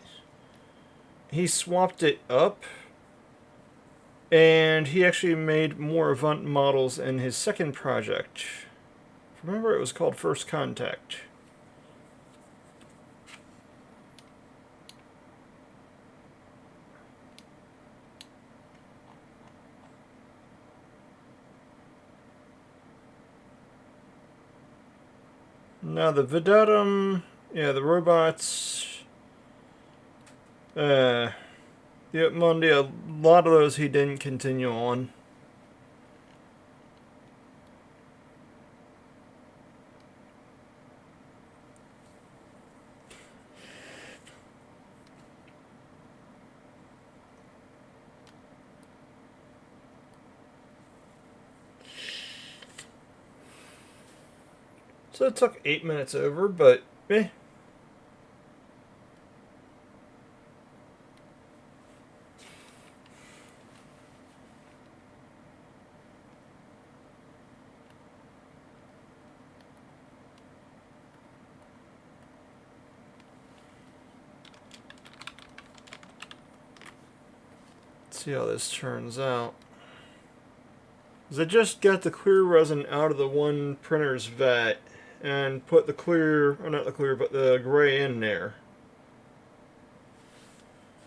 he swapped it up and he actually made more Avunt models in his second project. Remember, it was called First Contact. Now, the Vedatum, yeah, the robots, the Monday, a lot of those he didn't continue on. So it took 8 minutes over, but eh. Let's see how this turns out. I just got the clear resin out of the one printer's vat and put the clear, or not the clear, but the gray in there.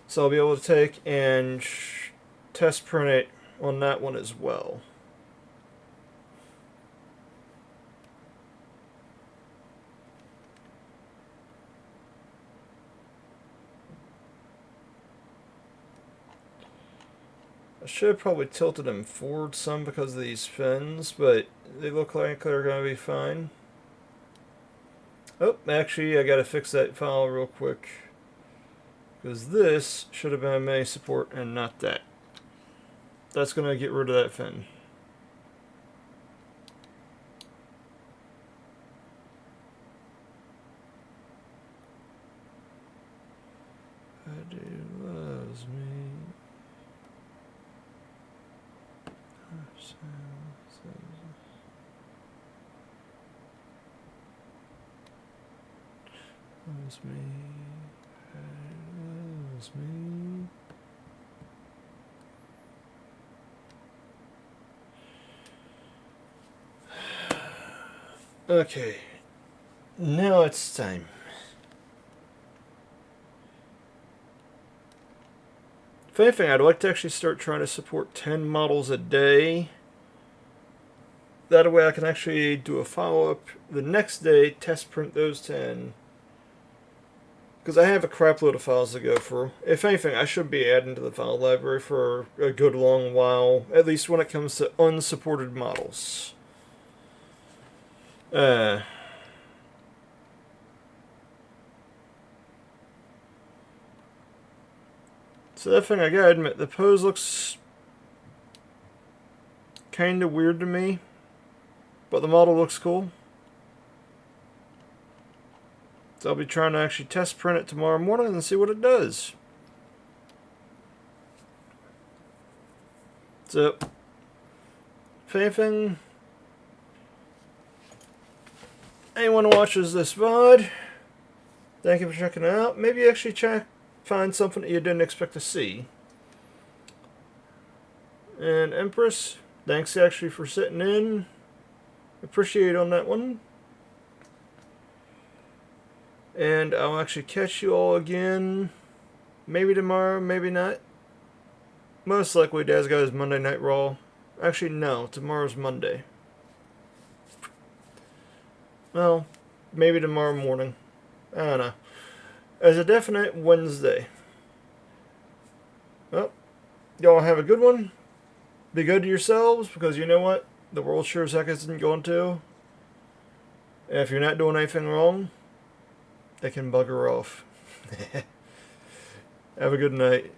So I'll be able to take and test print it on that one as well. I should have probably tilted them forward some because of these fins, but they look like they're going to be fine. Oh, actually, I got to fix that file real quick. Because this should have been a mini support and not that. That's going to get rid of that fin. Daddy loves me. Loves me. Loves me. Okay. Now it's time. If anything, I'd like to actually start trying to support 10 models a day. That way I can actually do a follow-up the next day, test print those 10. Because I have a crap load of files to go through. If anything, I should be adding to the file library for a good long while, at least when it comes to unsupported models. Uh, so that thing, I gotta admit, the pose looks kind of weird to me, but the model looks cool. So I'll be trying to actually test print it tomorrow morning and see what it does. So, if anything, anyone watches this VOD, thank you for checking it out. Maybe actually find something that you didn't expect to see. And Empress, thanks actually for sitting in. Appreciate on that one. And I'll actually catch you all again. Maybe tomorrow, maybe not. Most likely Dad's got his Monday Night Raw. Actually, no. Tomorrow's Monday. Well, maybe tomorrow morning. I don't know. As a definite Wednesday. Well, y'all have a good one. Be good to yourselves, because you know what? The world sure as heck isn't going to. And if you're not doing anything wrong, they can bugger off. Have a good night.